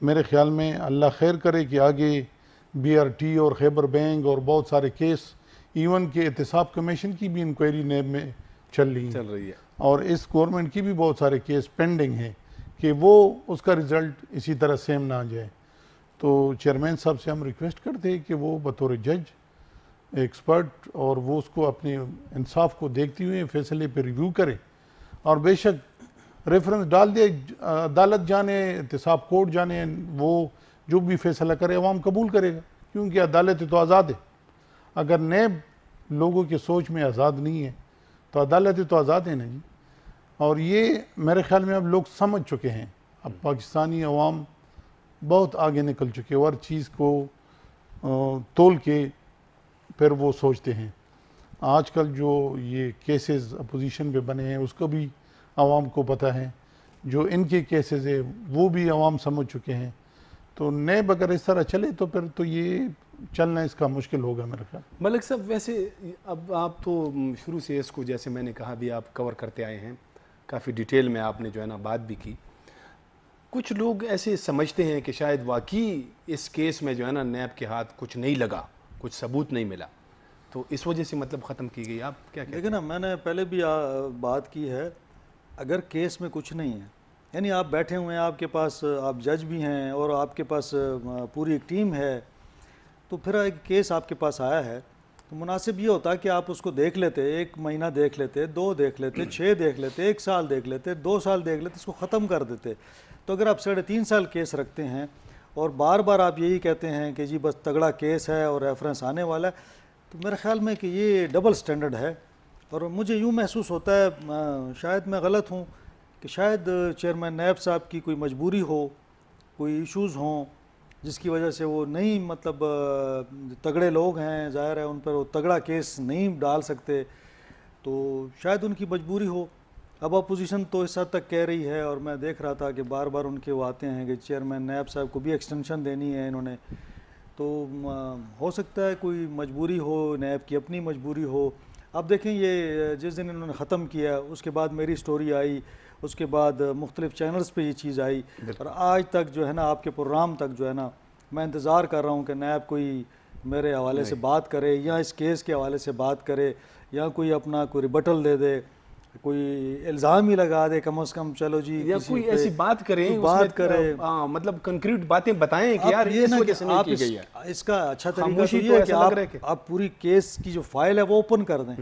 Speaker 3: میرے خیال میں اللہ خیر کرے کہ آگے بی آر ٹی اور خیبر بینک اور بہت سارے کیس، ایون کہ احتساب کمیشن کی بھی انکوائری نیب میں چل رہی ہے، اور اس گورنمنٹ کی بھی بہت سارے کیس پینڈنگ ہیں کہ وہ اس کا رزلٹ اسی طرح سیم نہ آ جائے. تو چیئرمین صاحب سے ہم ریکویسٹ کرتے ہیں کہ وہ بطور جج ایکسپرٹ اور وہ اس کو اپنے انصاف کو دیکھتے ہوئے فیصلے پہ ریویو کرے، اور بے شک ریفرنس ڈال دے، عدالت جانے، احتساب کورٹ جانے، وہ جو بھی فیصلہ کرے عوام قبول کرے گا، کیونکہ عدالت تو آزاد ہے. اگر نیب لوگوں کی سوچ میں آزاد نہیں ہے تو عدالت تو آزاد ہے نا جی. اور یہ میرے خیال میں اب لوگ سمجھ چکے ہیں، اب پاکستانی عوام بہت آگے نکل چکے، اور چیز کو تول کے پھر وہ سوچتے ہیں. آج کل جو یہ کیسز اپوزیشن پہ بنے ہیں اس کو بھی عوام کو پتہ ہے، جو ان کے کیسز ہیں وہ بھی عوام سمجھ چکے ہیں. تو نیب اگر اس طرح چلے تو پھر تو یہ چلنا اس کا مشکل ہوگا میرے خیال.
Speaker 1: ملک صاحب، ویسے اب آپ تو شروع سے اس کو جیسے میں نے کہا بھی آپ کور کرتے آئے ہیں، کافی ڈیٹیل میں آپ نے جو ہے نا بات بھی کی. کچھ لوگ ایسے سمجھتے ہیں کہ شاید واقعی اس کیس میں جو ہے نا نیب کے ہاتھ کچھ نہیں لگا، کچھ ثبوت نہیں ملا، تو اس وجہ سے مطلب ختم کی گئی. آپ کیا کہتے ہیں؟
Speaker 2: دیکھیں نا، میں نے پہلے بھی بات کی ہے، اگر کیس میں کچھ نہیں ہے، یعنی آپ بیٹھے ہوئے ہیں، آپ کے پاس آپ جج بھی ہیں اور آپ کے پاس پوری ایک ٹیم ہے، تو پھر ایک کیس آپ کے پاس آیا ہے تو مناسب یہ ہوتا کہ آپ اس کو دیکھ لیتے، 1 مہینہ دیکھ لیتے، 2 دیکھ لیتے، 6 دیکھ لیتے، 1 سال دیکھ لیتے، 2 سال دیکھ لیتے، اس کو ختم کر دیتے. تو اگر آپ 3.5 سال کیس رکھتے ہیں اور بار بار آپ یہی کہتے ہیں کہ جی بس تگڑا کیس ہے اور ریفرنس آنے والا ہے، تو میرے خیال میں کہ یہ ڈبل سٹینڈرڈ ہے. اور مجھے یوں محسوس ہوتا ہے، شاید میں غلط ہوں، کہ شاید چیئرمین نیب صاحب کی کوئی مجبوری ہو، کوئی ایشوز ہوں جس کی وجہ سے وہ نہیں، مطلب تگڑے لوگ ہیں، ظاہر ہے ان پر وہ تگڑا کیس نہیں ڈال سکتے، تو شاید ان کی مجبوری ہو. اب اپوزیشن تو اس حد تک کہہ رہی ہے، اور میں دیکھ رہا تھا کہ بار بار ان کے وہ آتے ہیں کہ چیئرمین نیب صاحب کو بھی ایکسٹینشن دینی ہے انہوں نے، تو ہو سکتا ہے کوئی مجبوری ہو، نیب کی اپنی مجبوری ہو. اب دیکھیں یہ جس دن انہوں نے ختم کیا اس کے بعد میری سٹوری آئی, اس کے بعد مختلف چینلز پہ یہ چیز آئی, اور آج تک جو ہے نا آپ کے پروگرام تک جو ہے نا میں انتظار کر رہا ہوں کہ نیب کوئی میرے حوالے سے بات کرے, یا اس کیس کے حوالے سے بات کرے, یا کوئی اپنا کوئی ریبٹل دے دے, کوئی الزام ہی لگا دے کم از کم, چلو جی
Speaker 1: یا کوئی ایسی بات کریں,
Speaker 2: بات کرے,
Speaker 1: مطلب کنکریٹ باتیں بتائیں کہ یار
Speaker 2: یہ
Speaker 1: اس
Speaker 2: نا
Speaker 1: وجہ
Speaker 2: کہ
Speaker 1: سے نہیں
Speaker 2: آپ
Speaker 1: کی گئی ہے.
Speaker 2: اس کا اچھا طریقہ
Speaker 1: خاموشی
Speaker 2: تو
Speaker 1: تو
Speaker 2: یہ ہے
Speaker 1: ایسا لگ رہا ہے
Speaker 2: کہ آپ پوری کیس کی جو فائل ہے وہ اوپن کر دیں.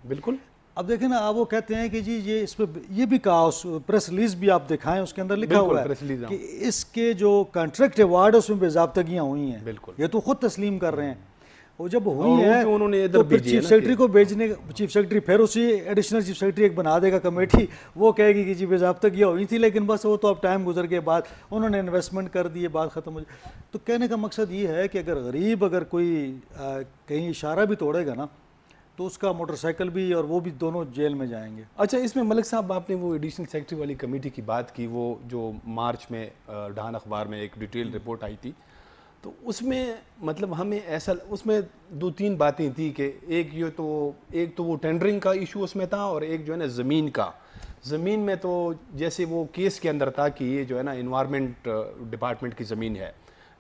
Speaker 1: بالکل.
Speaker 2: اب دیکھیں نا, آپ وہ کہتے ہیں کہ جی یہ اس پہ یہ بھی کہا, اس پریس ریلیز بھی آپ دکھائیں, اس کے اندر لکھا ہوا ہے کہ اس کے جو کانٹریکٹ ایوارڈ ہے اس میں بے ضابطگیاں ہوئی ہیں.
Speaker 1: بالکل.
Speaker 2: یہ تو خود تسلیم کر رہے ہیں, وہ جب ہوئی ہیں
Speaker 1: انہوں نے
Speaker 2: تو پھر چیف سیکرٹری کو بھیجنے, چیف سیکرٹری پھر اسی ایڈیشنل چیف سیکرٹری ایک بنا دے گا کمیٹی, وہ کہے گی کہ جی بے ضابطگیاں ہوئی تھی, لیکن بس وہ تو اب ٹائم گزر کے بعد انہوں نے انویسٹمنٹ کر دی, بات ختم ہو جائے. تو کہنے کا مقصد یہ ہے کہ اگر غریب اگر کوئی کہیں اشارہ بھی توڑے گا نا تو اس کا موٹر سائیکل بھی اور وہ بھی دونوں جیل میں جائیں گے.
Speaker 1: اچھا, اس میں ملک صاحب آپ نے وہ ایڈیشنل سیکرٹری والی کمیٹی کی بات کی, وہ جو مارچ میں ڈھان اخبار میں ایک ڈیٹیل رپورٹ آئی تھی, تو اس میں مطلب ہمیں ایسا, اس میں 2-3 باتیں تھیں کہ ایک تو وہ ٹینڈرنگ کا ایشو اس میں تھا, اور ایک جو ہے نا زمین کا. زمین میں تو جیسے وہ کیس کے اندر تھا کہ یہ جو ہے نا انوائرمنٹ ڈپارٹمنٹ کی زمین ہے,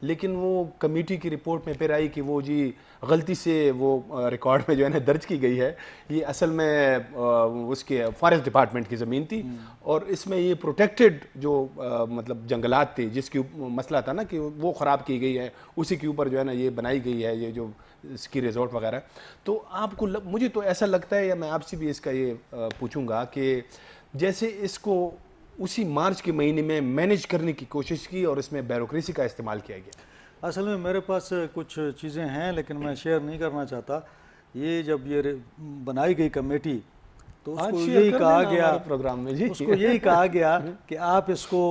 Speaker 1: لیکن وہ کمیٹی کی رپورٹ میں پھر آئی کہ وہ جی غلطی سے وہ ریکارڈ میں جو ہے نا درج کی گئی ہے, یہ اصل میں اس کے فارسٹ ڈپارٹمنٹ کی زمین تھی, اور اس میں یہ پروٹیکٹڈ جو مطلب جنگلات تھے جس کی مسئلہ تھا نا کہ وہ خراب کی گئی ہے, اسی کے اوپر جو ہے نا یہ بنائی گئی ہے یہ جو اسکی ریزورٹ وغیرہ. تو آپ کو مجھے تو ایسا لگتا ہے, یا میں آپ سے بھی اس کا یہ پوچھوں گا کہ جیسے اس کو اسی مارچ کے مہینے میں مینیج کرنے کی کوشش کی اور اس میں بیوروکریسی کا استعمال کیا گیا.
Speaker 2: اصل میں میرے پاس کچھ چیزیں ہیں لیکن میں شیئر نہیں کرنا چاہتا. یہ جب یہ بنائی گئی کمیٹی تو اس کو یہی کہا گیا
Speaker 1: پروگرام میں,
Speaker 2: اس کو یہی کہا گیا کہ آپ اس کو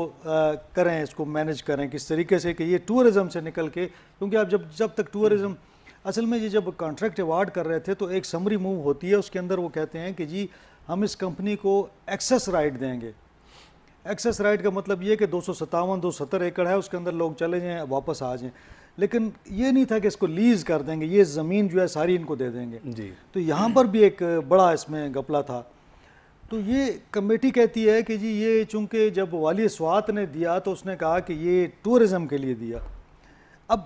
Speaker 2: کریں, اس کو مینیج کریں کس طریقے سے کہ یہ ٹورزم سے نکل کے, کیونکہ آپ جب تک ٹورزم اصل میں یہ جب کانٹریکٹ ایوارڈ کر رہے تھے تو ایک سمری موو ہوتی ہے, اس کے اندر وہ کہتے ہیں کہ جی ہم اس کمپنی کو ایکسیس رائٹ دیں گے. ایکسیس رائٹ کا مطلب یہ کہ 270 ایکڑ ہے, اس کے اندر لوگ چلے جائیں واپس آ جائیں, لیکن یہ نہیں تھا کہ اس کو لیز کر دیں گے, یہ زمین جو ہے ساری ان کو دے دیں گے.
Speaker 1: جی.
Speaker 2: تو یہاں پر بھی ایک بڑا اس میں گپلا تھا. تو یہ کمیٹی کہتی ہے کہ جی یہ چونکہ جب والی سوات نے دیا تو اس نے کہا کہ یہ ٹورزم کے لیے دیا. اب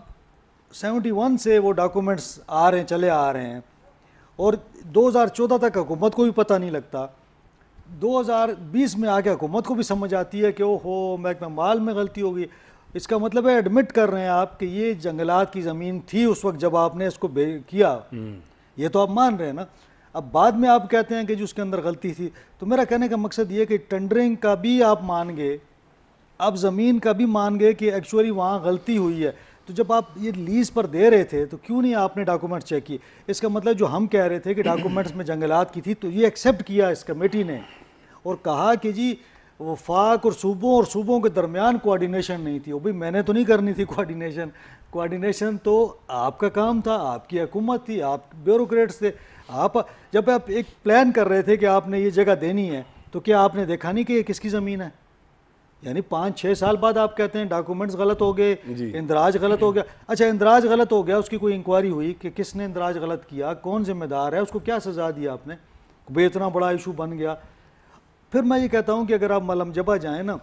Speaker 2: 71 سے وہ ڈاکومنٹس آ رہے ہیں, چلے آ رہے ہیں, اور 2014 تک حکومت کو بھی پتہ نہیں لگتا. 2020 میں آ کے حکومت کو بھی سمجھ آتی ہے کہ اوہو محکمہ مال میں غلطی ہوگی. اس کا مطلب ہے ایڈمٹ کر رہے ہیں آپ کہ یہ جنگلات کی زمین تھی اس وقت جب آپ نے اس کو کیا, یہ تو آپ مان رہے ہیں نا. اب بعد میں آپ کہتے ہیں کہ جو اس کے اندر غلطی تھی. تو میرا کہنے کا مقصد یہ کہ ٹینڈرنگ کا بھی آپ مان گے, آپ زمین کا بھی مان گے کہ ایکچولی وہاں غلطی ہوئی ہے. تو جب آپ یہ لیز پر دے رہے تھے تو کیوں نہیں آپ نے ڈاکومنٹ چیک کی؟ اس کا مطلب جو ہم کہہ رہے تھے کہ ڈاکومنٹس میں جنگلات کی تھی, تو یہ ایکسیپٹ کیا اس کمیٹی نے اور کہا کہ جی وفاق اور صوبوں کے درمیان کوارڈینیشن نہیں تھی. وہ بھی میں نے تو نہیں کرنی تھی کوارڈینیشن تو آپ کا کام تھا, آپ کی حکومت تھی, آپ بیوروکریٹس تھے. جب آپ ایک پلان کر رہے تھے کہ آپ نے یہ جگہ دینی ہے تو کیا آپ نے دیکھا نہیں کہ یہ کس کی زمین ہے؟ یعنی 5-6 سال بعد آپ کہتے ہیں ڈاکومنٹس غلط ہو گئے, اندراج غلط ہو گیا. اچھا اندراج غلط ہو گیا, اس کی کوئی انکوائری ہوئی کہ کس نے اندراج غلط کیا, کون ذمہ دار ہے, اس کو کیا سزا دیا آپ نے؟ بے اتنا بڑا ایشو بن گیا. پھر میں یہ کہتا ہوں کہ اگر آپ ملم جبہ جائیں نا,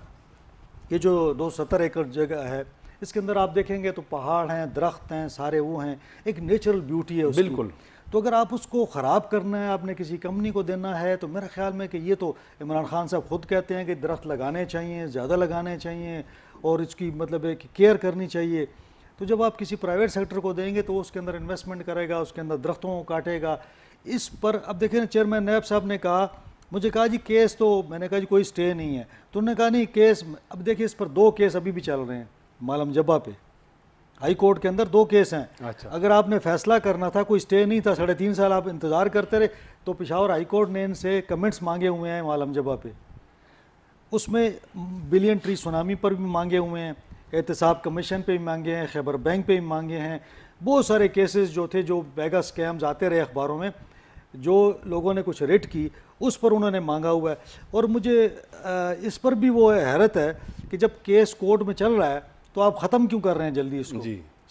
Speaker 2: یہ جو 270 ایکڑ جگہ ہے اس کے اندر آپ دیکھیں گے تو پہاڑ ہیں, درخت ہیں, سارے وہ ہیں, ایک نیچرل بیوٹی ہے اس کی.
Speaker 1: بالکل.
Speaker 2: تو اگر آپ اس کو خراب کرنا ہے, آپ نے کسی کمپنی کو دینا ہے, تو میرا خیال میں کہ یہ تو عمران خان صاحب خود کہتے ہیں کہ درخت لگانے چاہیے, زیادہ لگانے چاہیے, اور اس کی مطلب ہے کہ کیئر کرنی چاہیے. تو جب آپ کسی پرائیویٹ سیکٹر کو دیں گے تو اس کے اندر انویسٹمنٹ کرے گا, اس کے اندر درختوں کو کاٹے گا. اس پر اب دیکھیں نا, چیئرمین نیب صاحب نے کہا, مجھے کہا جی کیس تو, میں نے کہا جی کوئی سٹے نہیں ہے. تو انہوں نے کہا نہیں کیس, اب دیکھیں اس پر 2 کیس ابھی بھی چل رہے ہیں مالم جبہ پہ, ہائی کورٹ کے اندر 2 کیس ہیں. اگر آپ نے فیصلہ کرنا تھا, کوئی سٹے نہیں تھا, 3.5 سال آپ انتظار کرتے رہے, تو پشاور ہائی کورٹ نے ان سے کمنٹس مانگے ہوئے ہیں مالم جبہ پہ. اس میں بلین ٹری سونامی پر بھی مانگے ہوئے ہیں, احتساب کمیشن پہ بھی مانگے ہیں, خیبر بینک پہ بھی مانگے ہیں. بہت سارے کیسز جو تھے, جو بیگا سکیمز آتے رہے اخباروں میں, جو لوگوں نے کچھ ریٹ کی, اس پر انہوں نے مانگا ہوا ہے. اور مجھے اس پر بھی وہ حیرت ہے کہ جب کیس کورٹ میں چل رہا ہے تو آپ ختم کیوں کر رہے ہیں جلدی اس کو؟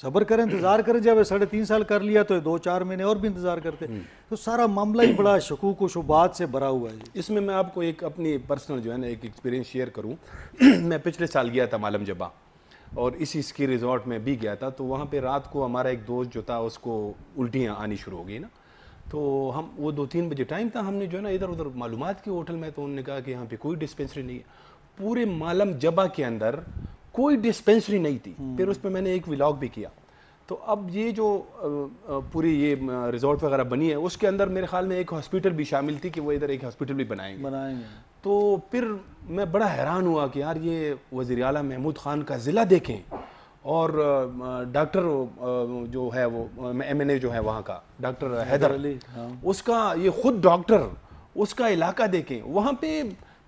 Speaker 2: صبر کریں، انتظار کریں، جب 3.5 سال کر لیا تو 2-4 مہینے اور بھی انتظار کرتے. تو سارا معاملہ ہی بڑا شکوک و شبہات سے بھرا ہوا ہے.
Speaker 1: اس میں آپ کو ایک اپنی پرسنل جو ہے نا ایک ایکسپیرینس شیئر کروں. میں پچھلے سال گیا تھا معلم جبہ اور اسی اسکی ریزورٹ میں بھی گیا تھا. تو وہاں پہ رات کو ہمارا ایک دوست جو تھا اس کو الٹیاں آنی شروع ہو گئی نا. تو ہم وہ 2-3 بجے ٹائم تھا, ہم نے جو ہے نا ادھر ادھر معلومات کی ہوٹل میں. تو انہوں نے کہا کہ یہاں پہ کوئی ڈسپینسری نہیں ہے. پورے معلم جبہ کے اندر کوئی ڈسپینسری نہیں تھی. پھر اس پہ میں نے ایک ولاگ بھی کیا. تو اب یہ جو پوری یہ ریزورٹ وغیرہ بنی ہے اس کے اندر میرے خیال میں ایک ہاسپٹل بھی شامل تھی کہ وہ ادھر ایک ہاسپٹل بھی بنائیں گے. تو پھر میں بڑا حیران ہوا کہ یار یہ وزیر اعلیٰ محمود خان کا ضلع دیکھیں اور ڈاکٹر جو ہے وہ MNA جو ہے وہاں کا ڈاکٹر حیدر علی, اس کا یہ خود ڈاکٹر اس کا علاقہ دیکھیں, وہاں پہ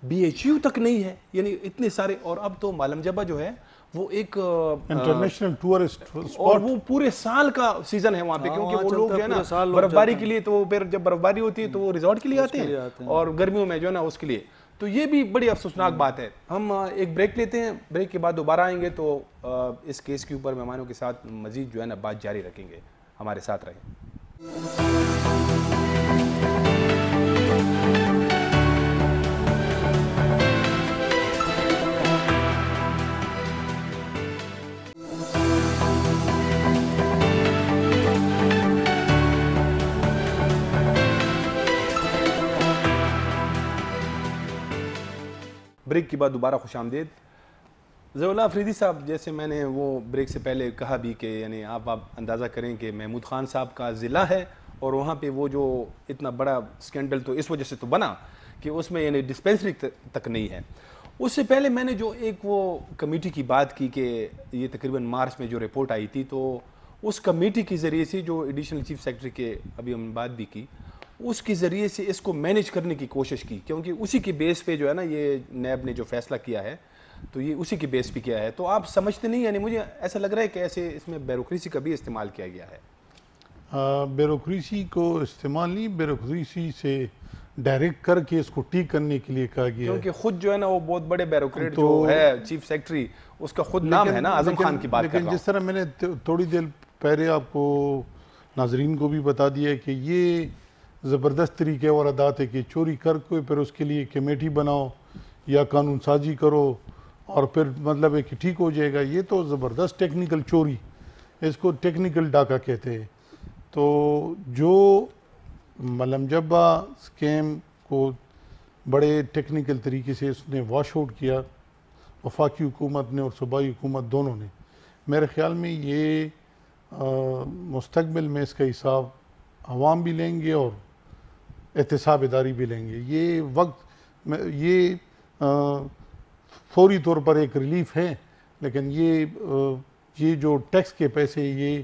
Speaker 1: BHU تک نہیں ہے. یعنی اتنے سارے. اور اب تو معلم جبہ جو ہے وہ ایک
Speaker 3: انٹرنیشنل ٹورسٹ
Speaker 1: اور وہ پورے سال کا سیزن ہے وہاں پہ, کیونکہ وہ لوگ جو ہے نا برف باری کے لیے, تو پھر جب برف باری ہوتی ہے تو وہ ریزورٹ کے لیے آتے ہیں اور گرمیوں میں جو ہے نا اس کے لیے. تو یہ بھی بڑی افسوسناک بات ہے. ہم ایک بریک لیتے ہیں, بریک کے بعد دوبارہ آئیں گے تو اس کیس کے اوپر مہمانوں کے ساتھ مزید جو ہے نا بات جاری رکھیں گے. ہمارے ساتھ رہیں. بریک کے بعد دوبارہ خوش آمدید. ضیاء اللہ افریدی صاحب, جیسے میں نے وہ بریک سے پہلے کہا بھی کہ یعنی آپ اندازہ کریں کہ محمود خان صاحب کا ضلع ہے اور وہاں پہ وہ جو اتنا بڑا سکینڈل تو اس وجہ سے تو بنا کہ اس میں یعنی ڈسپینسری تک نہیں ہے. اس سے پہلے میں نے جو ایک وہ کمیٹی کی بات کی کہ یہ تقریباً مارچ میں جو رپورٹ آئی تھی, تو اس کمیٹی کے ذریعے سے جو ایڈیشنل چیف سیکرٹری کے ابھی ہم نے بات بھی کی, اس کے ذریعے سے اس کو مینیج کرنے کی کوشش کی, کیونکہ اسی کے بیس پہ جو ہے نا یہ نیب نے جو فیصلہ کیا ہے تو یہ اسی کے بیس پہ کیا ہے. تو آپ سمجھتے نہیں, یعنی مجھے ایسا لگ رہا ہے کہ ایسے اس میں بیوروکریسی کا بھی استعمال کیا گیا ہے.
Speaker 3: بیوروکریسی کو استعمال نہیں, بیوروکریسی سے ڈائریکٹ کر کے اس کو ٹھیک کرنے کے لیے کہا گیا ہے.
Speaker 1: کیونکہ خود جو ہے نا وہ بہت بڑے بیوروکریٹ جو ہے چیف سیکرٹری, اس کا خود نام ہے نا اعظم خان کی بات کر رہا ہوں.
Speaker 3: لیکن جس طرح میں نے تھوڑی دیر پہلے آپ کو ناظرین کو بھی بتا دیا ہے کہ یہ زبردست طریقے اور عادات ہے کہ چوری کر کے پھر اس کے لیے کمیٹی بناؤ یا قانون سازی کرو اور پھر مطلب ہے کہ ٹھیک ہو جائے گا. یہ تو زبردست ٹیکنیکل چوری, اس کو ٹیکنیکل ڈاکہ کہتے ہیں. تو جو معلم جبہ سکیم کو بڑے ٹیکنیکل طریقے سے اس نے واش آؤٹ کیا, وفاقی حکومت نے اور صوبائی حکومت دونوں نے, میرے خیال میں یہ مستقبل میں اس کا حساب عوام بھی لیں گے اور احتساب اداری بھی لیں گے. یہ وقت یہ فوری طور پر ایک ریلیف ہے, لیکن یہ جو ٹیکس کے پیسے یہ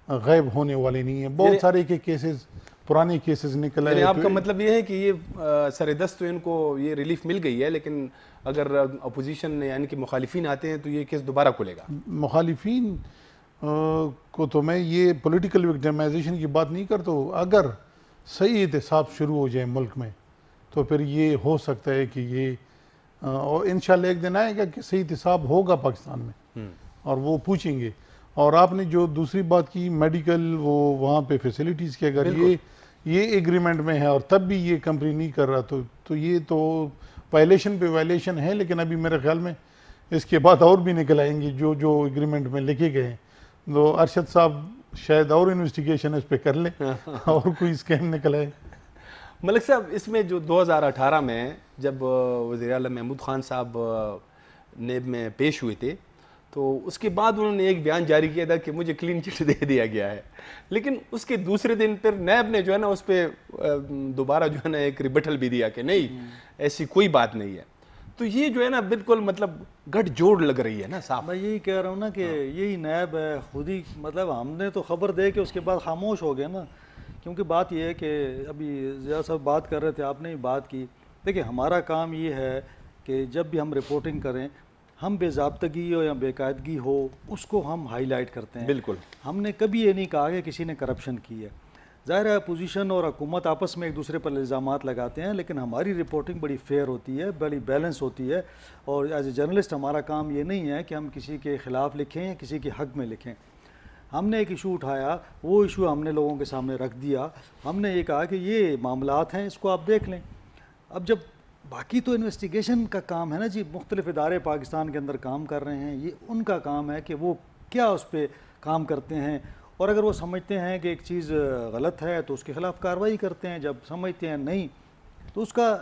Speaker 3: غائب ہونے والے نہیں ہیں. بہت سارے کے کیسز, پرانے کیسز نکل آئے.
Speaker 1: آپ کا مطلب یہ ہے کہ یہ سر دست تو ان کو یہ ریلیف مل گئی ہے, لیکن اگر اپوزیشن یعنی کہ مخالفین آتے ہیں تو یہ کیس دوبارہ کھلے گا.
Speaker 3: مخالفین کو تو میں یہ پولیٹیکل وکٹمائزیشن کی بات نہیں کرتا ہوں. اگر صحیح احتساب شروع ہو جائے ملک میں تو پھر یہ ہو سکتا ہے کہ یہ اور انشاءاللہ ایک دن آئے گا کہ صحیح احتساب ہوگا پاکستان میں اور وہ پوچھیں گے. اور آپ نے جو دوسری بات کی میڈیکل وہ وہاں پہ فیسیلیٹیز کی, اگر یہ ایگریمنٹ میں ہے اور تب بھی یہ کمپنی نہیں کر رہا تو یہ تو وائلیشن پہ وائلیشن ہے. لیکن ابھی میرے خیال میں اس کے بعد اور بھی نکل آئیں گے جو ایگریمنٹ میں لکھے گئے ہیں. تو ارشد صاحب شاید اور انویسٹیگیشن اس پہ کر لیں اور کوئی اسکیم نکل آئے.
Speaker 1: ملک صاحب, اس میں جو 2018 میں جب وزیر اعلیٰ محمود خان صاحب نیب میں پیش ہوئے تھے تو اس کے بعد انہوں نے ایک بیان جاری کیا تھا کہ مجھے کلین چٹ دے دیا گیا ہے, لیکن اس کے دوسرے دن پھر نیب نے جو ہے نا اس پہ دوبارہ جو ہے نا ایک ریبٹل بھی دیا کہ نہیں ایسی کوئی بات نہیں ہے. تو یہ جو ہے نا بالکل مطلب گٹھ جوڑ لگ رہی ہے نا صاحب.
Speaker 2: میں یہی کہہ رہا ہوں نا کہ یہی نیب ہے خود ہی, مطلب ہم نے تو خبر دے کے اس کے بعد خاموش ہو گئے نا. کیونکہ بات یہ ہے کہ ابھی ضیاء صاحب بات کر رہے تھے, آپ نے بات کی. دیکھیں ہمارا کام یہ ہے کہ جب بھی ہم رپورٹنگ کریں, ہم بے ضابطگی ہو یا بے قاعدگی ہو اس کو ہم ہائی لائٹ کرتے ہیں.
Speaker 1: بالکل,
Speaker 2: ہم نے کبھی یہ نہیں کہا کہ کسی نے کرپشن کی ہے. ظاہر ہے اپوزیشن اور حکومت آپس میں ایک دوسرے پر الزامات لگاتے ہیں, لیکن ہماری رپورٹنگ بڑی فیئر ہوتی ہے, بڑی بیلنس ہوتی ہے. اور ایز اے جرنلسٹ ہمارا کام یہ نہیں ہے کہ ہم کسی کے خلاف لکھیں یا کسی کے حق میں لکھیں. ہم نے ایک ایشو اٹھایا، وہ ایشو ہم نے لوگوں کے سامنے رکھ دیا، ہم نے یہ کہا کہ یہ معاملات ہیں، اس کو آپ دیکھ لیں۔ اب جب باقی تو انویسٹیگیشن کا کام ہے نا جی، مختلف ادارے پاکستان کے اندر کام کر رہے ہیں، یہ ان کا کام ہے کہ وہ کیا اس پہ کام کرتے ہیں، اور اگر وہ سمجھتے ہیں کہ ایک چیز غلط ہے تو اس کے خلاف کارروائی کرتے ہیں، جب سمجھتے ہیں نہیں تو اس کا۔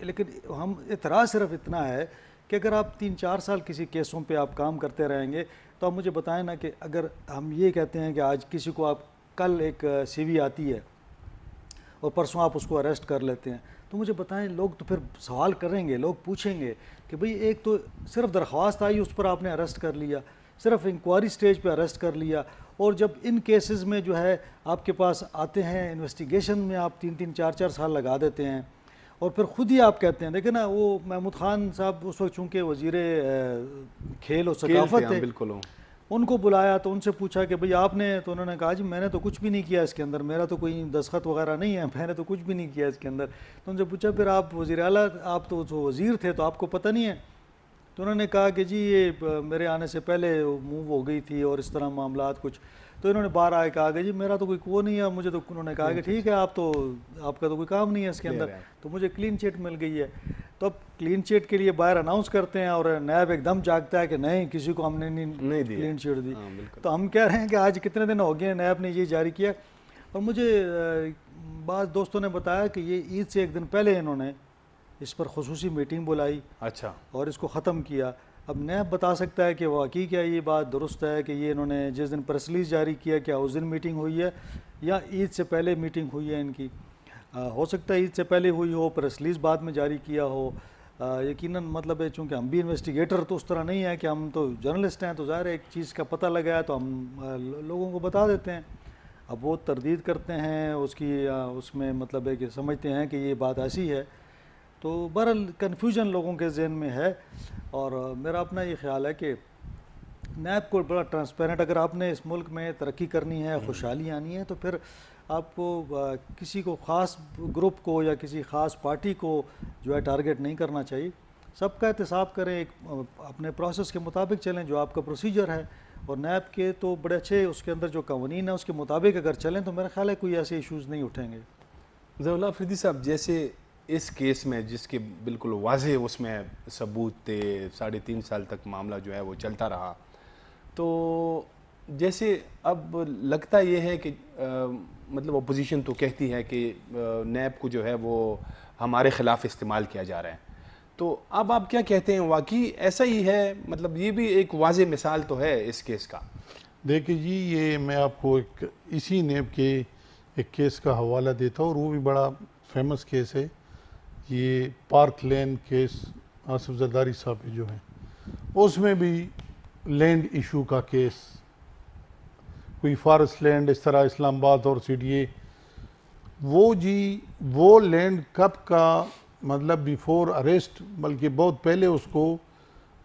Speaker 2: لیکن ہم اعتراض صرف اتنا ہے کہ اگر آپ 3-4 سال کسی کیسوں پہ آپ کام کرتے رہیں گے تو آپ مجھے بتائیں نا کہ اگر ہم یہ کہتے ہیں کہ آج کسی کو آپ کل ایک سی وی آتی ہے اور پرسوں آپ اس کو اریسٹ کر لیتے ہیں، تو مجھے بتائیں لوگ تو پھر سوال کریں گے، لوگ پوچھیں گے کہ بھئی ایک تو صرف درخواست آئی اس پر آپ نے اریسٹ کر لیا، صرف انکوائری سٹیج پہ اریسٹ کر لیا، اور جب ان کیسز میں جو ہے آپ کے پاس آتے ہیں انویسٹیگیشن میں آپ 3-3 4-4 سال لگا دیتے ہیں، اور پھر خود ہی آپ کہتے ہیں، دیکھیں نا وہ محمود خان صاحب اس وقت چونکہ وزیر کھیل و ثقافت تھے،
Speaker 1: بالکل
Speaker 2: ان کو بلایا تو ان سے پوچھا کہ بھئی آپ نے، تو انہوں نے کہا جی میں نے تو کچھ بھی نہیں کیا اس کے اندر، میرا تو کوئی دستخط وغیرہ نہیں ہے، میں نے تو کچھ بھی نہیں کیا اس کے اندر۔ تو ان سے پوچھا پھر آپ وزیر اعلیٰ، آپ تو وزیر تھے تو آپ کو پتہ نہیں ہے؟ تو انہوں نے کہا کہ جی یہ میرے آنے سے پہلے موو ہو گئی تھی اور اس طرح معاملات کچھ۔ تو انہوں نے باہر آئے کہا کہ جی میرا تو کوئی وہ نہیں ہے، مجھے تو انہوں نے کہا کہ ٹھیک ہے آپ کا تو کوئی کام نہیں ہے اس کے اندر، تو مجھے کلین چٹ مل گئی ہے۔ تو اب کلین چٹ کے لیے باہر اناؤنس کرتے ہیں اور نیب ایک دم جاگتا ہے کہ نہیں کسی کو ہم نے نہیں کلین چٹ دی۔ تو ہم کہہ رہے ہیں کہ آج کتنے دن ہو گئے ہیں نیب نے یہ جاری کیا، اور مجھے بعض دوستوں نے بتایا کہ یہ عید سے ایک دن پہلے انہوں نے اس پر خصوصی میٹنگ بلائی اور اس کو ختم کیا۔ اب نیب بتا سکتا ہے کہ واقعی کیا یہ بات درست ہے کہ یہ انہوں نے جس دن پریس ریلیز جاری کیا کیا اس دن میٹنگ ہوئی ہے یا عید سے پہلے میٹنگ ہوئی ہے ان کی؟ ہو سکتا ہے عید سے پہلے ہوئی ہو، پریس ریلیز بعد میں جاری کیا ہو۔ یقیناً مطلب ہے چونکہ ہم بھی انویسٹیگیٹر تو اس طرح نہیں ہے کہ ہم تو جرنلسٹ ہیں، تو ظاہر ہے ایک چیز کا پتہ لگا ہے تو ہم لوگوں کو بتا دیتے ہیں۔ اب وہ تردید کرتے ہیں اس میں مطلب ہے کہ سمجھتے ہیں کہ یہ بات ایسی ہے، تو بہرحال کنفیوژن لوگوں کے ذہن میں ہے۔ اور میرا اپنا یہ خیال ہے کہ نیب کو بڑا ٹرانسپیرنٹ، اگر آپ نے اس ملک میں ترقی کرنی ہے، خوشحالی آنی ہے، تو پھر آپ کو کسی کو خاص گروپ کو یا کسی خاص پارٹی کو جو ہے ٹارگٹ نہیں کرنا چاہیے، سب کا احتساب کریں، ایک اپنے پروسیس کے مطابق چلیں جو آپ کا پروسیجر ہے، اور نیب کے تو بڑے اچھے اس کے اندر جو قوانین ہیں اس کے مطابق اگر چلیں تو میرا خیال ہے کوئی ایسے ایشوز نہیں اٹھیں گے۔
Speaker 1: ضیاء اللہ آفریدی صاحب، جیسے اس کیس میں جس کے بالکل واضح اس میں ثبوت تھے، 3.5 سال تک معاملہ جو ہے وہ چلتا رہا، تو جیسے اب لگتا یہ ہے کہ مطلب اپوزیشن تو کہتی ہے کہ نیب کو جو ہے وہ ہمارے خلاف استعمال کیا جا رہا ہے، تو اب آپ کیا کہتے ہیں، واقعی ایسا ہی ہے؟ مطلب یہ بھی ایک واضح مثال تو ہے اس کیس کا۔
Speaker 3: دیکھیں جی، یہ میں آپ کو اسی نیب کے ایک کیس کا حوالہ دیتا ہوں، اور وہ بھی بڑا فیمس کیس ہے، یہ پارک لین کیس آصف زرداری صاحب جو ہیں، اس میں بھی لینڈ ایشو کا کیس، کوئی فارسٹ لینڈ اس طرح اسلام آباد اور سی ڈی اے، وہ لینڈ کب کا مطلب بیفور اریسٹ، بلکہ بہت پہلے اس کو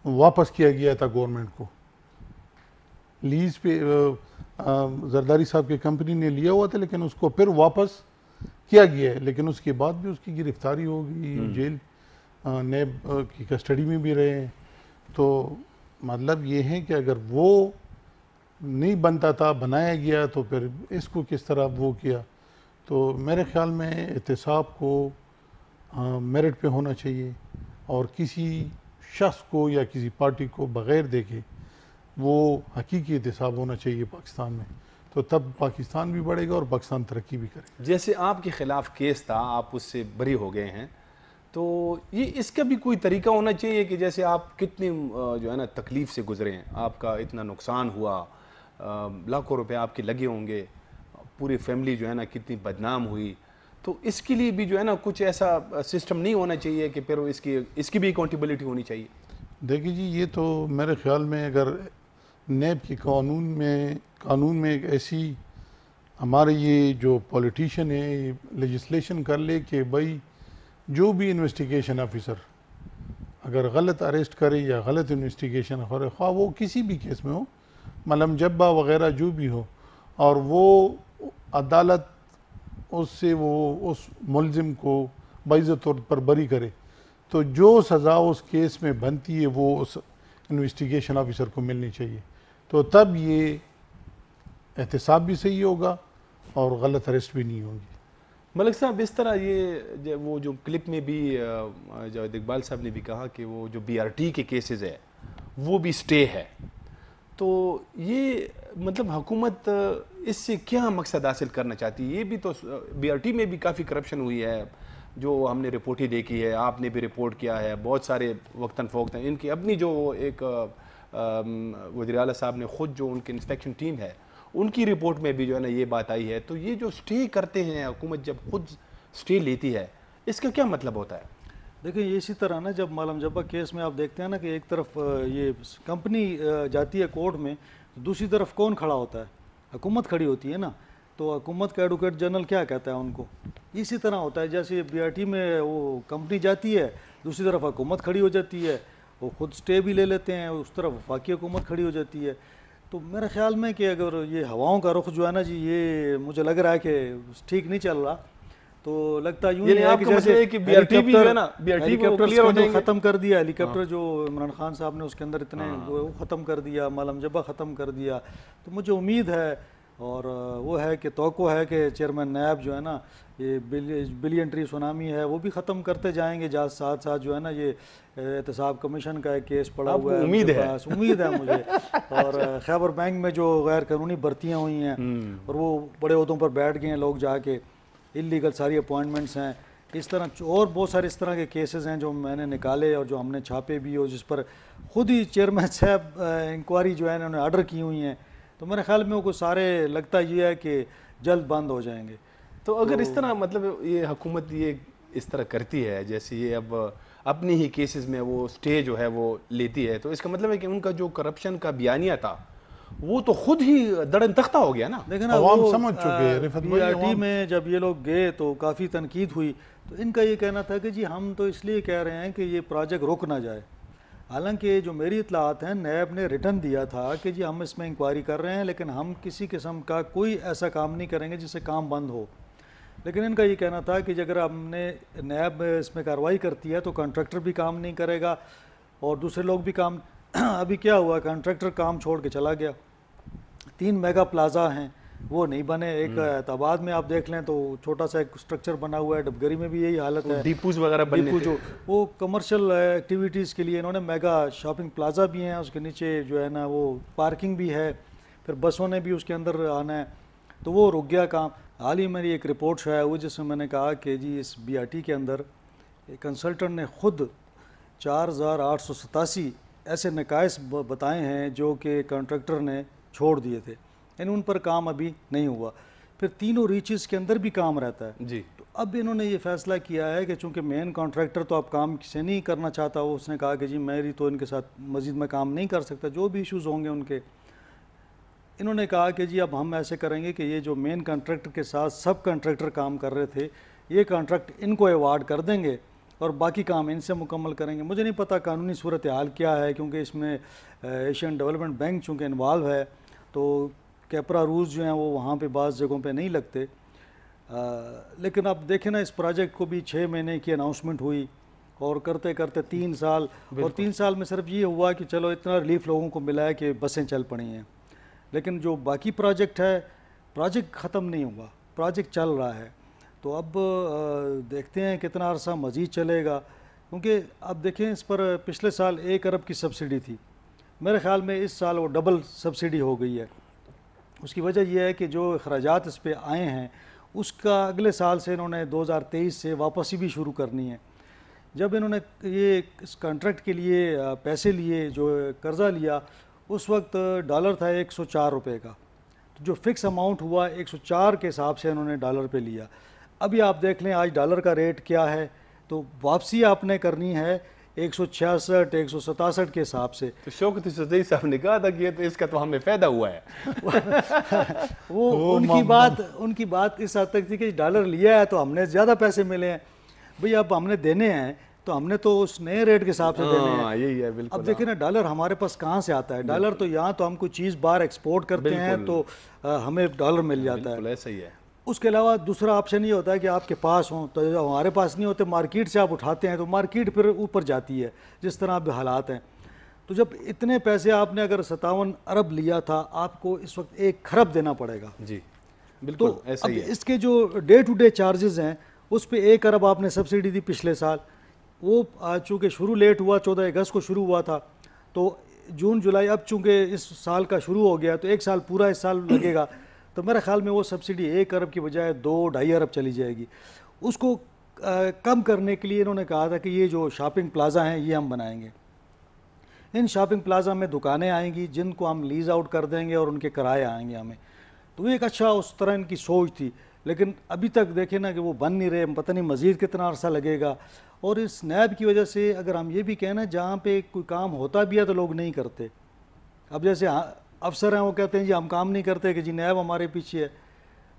Speaker 3: واپس کیا گیا تھا گورنمنٹ کو، لیز پہ زرداری صاحب کی کمپنی نے لیا ہوا تھا، لیکن اس کو پھر واپس کیا گیا ہے، لیکن اس کے بعد بھی اس کی گرفتاری ہو گئی، جیل نیب کی کسٹڈی میں بھی رہے ہیں۔ تو مطلب یہ ہے کہ اگر وہ نہیں بنتا تھا، بنایا گیا، تو پھر اس کو کس طرح وہ کیا؟ تو میرے خیال میں احتساب کو میرٹ پہ ہونا چاہیے، اور کسی شخص کو یا کسی پارٹی کو بغیر دیکھے وہ حقیقی احتساب ہونا چاہیے پاکستان میں، تو تب پاکستان بھی بڑھے گا اور پاکستان ترقی بھی کرے گا۔
Speaker 1: جیسے آپ کے خلاف کیس تھا، آپ اس سے بری ہو گئے ہیں، تو یہ اس کا بھی کوئی طریقہ ہونا چاہیے کہ جیسے آپ کتنی جو ہے نا تکلیف سے گزرے ہیں، آپ کا اتنا نقصان ہوا، لاکھوں روپے آپ کے لگے ہوں گے، پوری فیملی جو ہے نا کتنی بدنام ہوئی، تو اس کے لیے بھی جو ہے نا کچھ ایسا سسٹم نہیں ہونا چاہیے کہ پھر اس کی بھی اکاؤنٹیبلٹی ہونی چاہیے؟
Speaker 3: دیکھیں جی، یہ تو میرے خیال میں اگر نیب کی قانون میں ایک ایسی ہمارے یہ جو پولیٹیشین ہے لیجسلیشن کر لے کہ بھائی جو بھی انویسٹیگیشن آفیسر اگر غلط اریسٹ کرے یا غلط انویسٹیگیشن کرے، خواہ وہ کسی بھی کیس میں ہو، ملم جبہ وغیرہ جو بھی ہو، اور وہ عدالت اس ملزم کو باعزت طور پر بری کرے، تو جو سزا اس کیس میں بنتی ہے وہ اس انویسٹیگیشن آفیسر کو ملنی چاہیے، تو تب یہ احتساب بھی صحیح ہوگا اور غلط اریسٹ بھی نہیں ہوگی.
Speaker 1: ملک صاحب اس طرح یہ وہ جو کلپ میں بھی جاوید اقبال صاحب نے بھی کہا کہ وہ جو بی آر ٹی کے کیسز ہے وہ بھی سٹے ہے, تو یہ مطلب حکومت اس سے کیا مقصد حاصل کرنا چاہتی ہے؟ یہ بھی تو بی آر ٹی میں بھی کافی کرپشن ہوئی ہے جو ہم نے رپورٹ ہی دیکھی ہے, آپ نے بھی رپورٹ کیا ہے, بہت سارے وقتاً فوقتاً ان کی اپنی جو ایک وزیر اعلیٰ صاحب نے خود جو ان کی انسپیکشن ٹیم ہے ان کی رپورٹ میں بھی جو ہے نا یہ بات آئی ہے. تو یہ جو سٹے کرتے ہیں حکومت, جب خود سٹے لیتی ہے, اس کا کیا مطلب ہوتا ہے؟
Speaker 2: دیکھیں یہ اسی طرح نا جب مالم جبہ کیس میں آپ دیکھتے ہیں نا کہ ایک طرف یہ کمپنی جاتی ہے کورٹ میں, دوسری طرف کون کھڑا ہوتا ہے؟ حکومت کھڑی ہوتی ہے نا. تو حکومت کا ایڈوکیٹ جنرل کیا کہتا ہے ان کو؟ اسی طرح ہوتا ہے جیسے بی آر ٹی میں وہ کمپنی جاتی ہے, دوسری طرف حکومت کھڑی ہو جاتی ہے, وہ خود سٹے بھی لے لیتے ہیں, اس طرف وفاقی حکومت کھڑی ہو جاتی ہے. تو میرے خیال میں کہ اگر یہ ہواؤں کا رخ جو ہے نا جی, یہ مجھے لگ رہا ہے کہ ٹھیک نہیں چل رہا. تو لگتا یوں ہی ہے کہ جیسے ہیلی کاپٹر ختم کر دیا, ہیلی کاپٹر جو عمران خان صاحب نے اس کے اندر اتنے وہ ختم کر دیا, مالم جبہ ختم کر دیا. تو مجھے امید ہے اور وہ ہے کہ توقع ہے کہ چیئرمین نیب جو ہے نا یہ بلین ٹری سونامی ہے وہ بھی ختم کرتے جائیں گے. ساتھ ساتھ جو ہے نا یہ احتساب کمیشن کا ایک کیس پڑا ہوا ہے, امید ہے مجھے. اور خیبر بینک میں جو غیر قانونی بھرتیاں ہوئی ہیں اور وہ بڑے عہدوں پر بیٹھ گئے ہیں لوگ جا کے, انلیگل ساری اپوائنٹمنٹس ہیں, اس طرح اور بہت سارے اس طرح کے کیسز ہیں جو میں نے نکالے اور جو ہم نے چھاپے بھی, اور جس پر خود ہی چیئرمین صاحب انکوائری جو ہے انہوں نے آرڈر کی ہوئی ہیں. تو میرے خیال میں وہ سارے لگتا یہ ہے کہ جلد بند ہو جائیں گے.
Speaker 1: تو اگر اس طرح مطلب یہ حکومت یہ اس طرح کرتی ہے جیسے یہ اب اپنی ہی کیسز میں وہ سٹے جو ہے وہ لیتی ہے, تو اس کا مطلب ہے کہ ان کا جو کرپشن کا بیانیہ تھا وہ تو خود ہی دڑن تختہ ہو گیا نا.
Speaker 2: لیکن عوام سمجھ چکے بی آر ٹی میں جب یہ لوگ گئے تو کافی تنقید ہوئی, تو ان کا یہ کہنا تھا کہ جی ہم تو اس لیے کہہ رہے ہیں کہ یہ پروجیکٹ رک نہ جائے. حالانکہ جو میری اطلاعات ہیں نیب نے ریٹرن دیا تھا کہ جی ہم اس میں انکوائری کر رہے ہیں لیکن ہم کسی قسم کا کوئی ایسا کام نہیں کریں گے جس سے کام بند ہو. لیکن ان کا یہ کہنا تھا کہ اگر ہم نے نیب اس میں کارروائی کرتی ہے تو کانٹریکٹر بھی کام نہیں کرے گا اور دوسرے لوگ بھی کام. ابھی کیا ہوا, کانٹریکٹر کام چھوڑ کے چلا گیا. 3 میگا پلازا ہیں وہ نہیں بنے. ایک احتاباد میں آپ دیکھ لیں تو چھوٹا سا ایک اسٹرکچر بنا ہوا ہے, ڈبگری میں بھی یہی حالت ہے,
Speaker 1: ڈیپوز وغیرہ
Speaker 2: ڈیپو جو وہ کمرشل ایکٹیویٹیز کے لیے انہوں نے میگا شاپنگ پلازا بھی ہیں, اس کے نیچے جو ہے نا وہ پارکنگ بھی ہے, پھر بسوں نے بھی اس کے اندر آنا ہے, تو وہ رک گیا کام. حال ہی میری ایک رپورٹ شائع ہوئی جس میں میں نے کہا کہ جی اس بی آر ٹی کے اندر کنسلٹنٹ نے خود 4887 ایسے نقائص بتائے ہیں جو کہ کانٹریکٹر نے چھوڑ دیے تھے, یعنی ان پر کام ابھی نہیں ہوا. پھر تینوں ریچز کے اندر بھی کام رہتا ہے
Speaker 1: جی.
Speaker 2: تو اب انہوں نے یہ فیصلہ کیا ہے کہ چونکہ مین کانٹریکٹر تو اب کام سے نہیں کرنا چاہتا, وہ اس نے کہا کہ جی میری تو ان کے ساتھ مزید میں کام نہیں کر سکتا, جو بھی ایشوز ہوں گے ان کے. انہوں نے کہا کہ جی اب ہم ایسے کریں گے کہ یہ جو مین کانٹریکٹر کے ساتھ سب کانٹریکٹر کام کر رہے تھے یہ کانٹریکٹ ان کو ایوارڈ کر دیں گے اور باقی کام ان سے مکمل کریں گے. مجھے نہیں پتہ قانونی صورتحال کیا ہے, کیونکہ اس میں ایشین ڈیولپمنٹ بینک چونکہ انوالو ہے تو کیپرا رولز جو ہیں وہ وہاں پہ بعض جگہوں پہ نہیں لگتے. لیکن اب دیکھیں نا اس پروجیکٹ کو بھی 6 مہینے کی اناؤنسمنٹ ہوئی اور کرتے کرتے 3 سال, اور 3 سال میں صرف یہ ہوا کہ چلو اتنا ریلیف لوگوں کو ملا ہے کہ بسیں چل پڑی ہیں, لیکن جو باقی پروجیکٹ ہے پروجیکٹ ختم نہیں ہوا, پروجیکٹ چل رہا ہے. تو اب دیکھتے ہیں کتنا عرصہ مزید چلے گا, کیونکہ اب دیکھیں اس پر پچھلے سال 1 ارب کی سبسڈی تھی, میرے خیال میں اس سال وہ ڈبل سبسڈی ہو گئی ہے. اس کی وجہ یہ ہے کہ جو اخراجات اس پہ آئے ہیں اس کا اگلے سال سے انہوں نے 2023 سے واپسی بھی شروع کرنی ہے. جب انہوں نے یہ اس کانٹریکٹ کے لیے پیسے لیے, جو قرضہ لیا, اس وقت ڈالر تھا 104 روپے کا, تو جو فکس اماؤنٹ ہوا 104 کے حساب سے انہوں نے ڈالر پہ لیا. ابھی آپ دیکھ لیں آج ڈالر کا ریٹ کیا ہے, تو واپسی آپ نے کرنی ہے 166 167 کے حساب سے.
Speaker 1: تو شوکت صدیقی صاحب نے کہا تھا کہ یہ تو اس کا تو ہمیں فائدہ ہوا ہے.
Speaker 2: وہ ان کی بات اس حد تک تھی کہ ڈالر لیا ہے تو ہم نے زیادہ پیسے ملے ہیں, بھئی اب ہم نے دینے ہیں تو ہم نے تو اس نئے ریٹ کے حساب سے دینے ہیں.
Speaker 1: یہی ہے بالکل.
Speaker 2: اب دیکھیں نا ڈالر ہمارے پاس کہاں سے آتا ہے, ڈالر تو یہاں تو ہم کوئی چیز باہر ایکسپورٹ کرتے ہیں تو ہمیں ڈالر مل جاتا ہے.
Speaker 1: ایسا ہی ہے.
Speaker 2: اس کے علاوہ دوسرا آپشن یہ ہوتا ہے کہ آپ کے پاس ہوں, تو جب ہمارے پاس نہیں ہوتے مارکیٹ سے آپ اٹھاتے ہیں تو مارکیٹ پھر اوپر جاتی ہے, جس طرح اب حالات ہیں. تو جب اتنے پیسے آپ نے اگر 57 ارب لیا تھا، آپ کو اس وقت 1 کھرب دینا پڑے گا.
Speaker 1: جی بالکل
Speaker 2: تو
Speaker 1: ایسا
Speaker 2: اب
Speaker 1: ہی ہے.
Speaker 2: اس کے جو ڈے ٹو ڈے چارجز ہیں اس پہ 1 ارب آپ نے سبسڈی دی پچھلے سال. وہ چونکہ شروع لیٹ ہوا، 14 اگست کو شروع ہوا تھا، تو جون جولائی، اب چونکہ اس سال کا شروع ہو گیا تو 1 سال پورا اس سال لگے گا. تو میرے خیال میں وہ سبسڈی 1 ارب کی بجائے 2-2.5 ارب چلی جائے گی. اس کو کم کرنے کے لیے انہوں نے کہا تھا کہ یہ جو شاپنگ پلازا ہیں یہ ہم بنائیں گے. ان شاپنگ پلازا میں دکانیں آئیں گی جن کو ہم لیز آؤٹ کر دیں گے اور ان کے کرائے آئیں گے ہمیں. تو ایک اچھا اس طرح ان کی سوچ تھی، لیکن ابھی تک دیکھیں نا کہ وہ بن نہیں رہے. پتہ نہیں مزید کتنا عرصہ لگے گا. اور اس نیب کی وجہ سے اگر ہم یہ بھی کہنا جہاں پہ کوئی کام ہوتا بھی ہے تو لوگ نہیں کرتے. اب جیسے افسر ہیں وہ کہتے ہیں جی ہم کام نہیں کرتے کہ جی نیب ہمارے پیچھے ہے.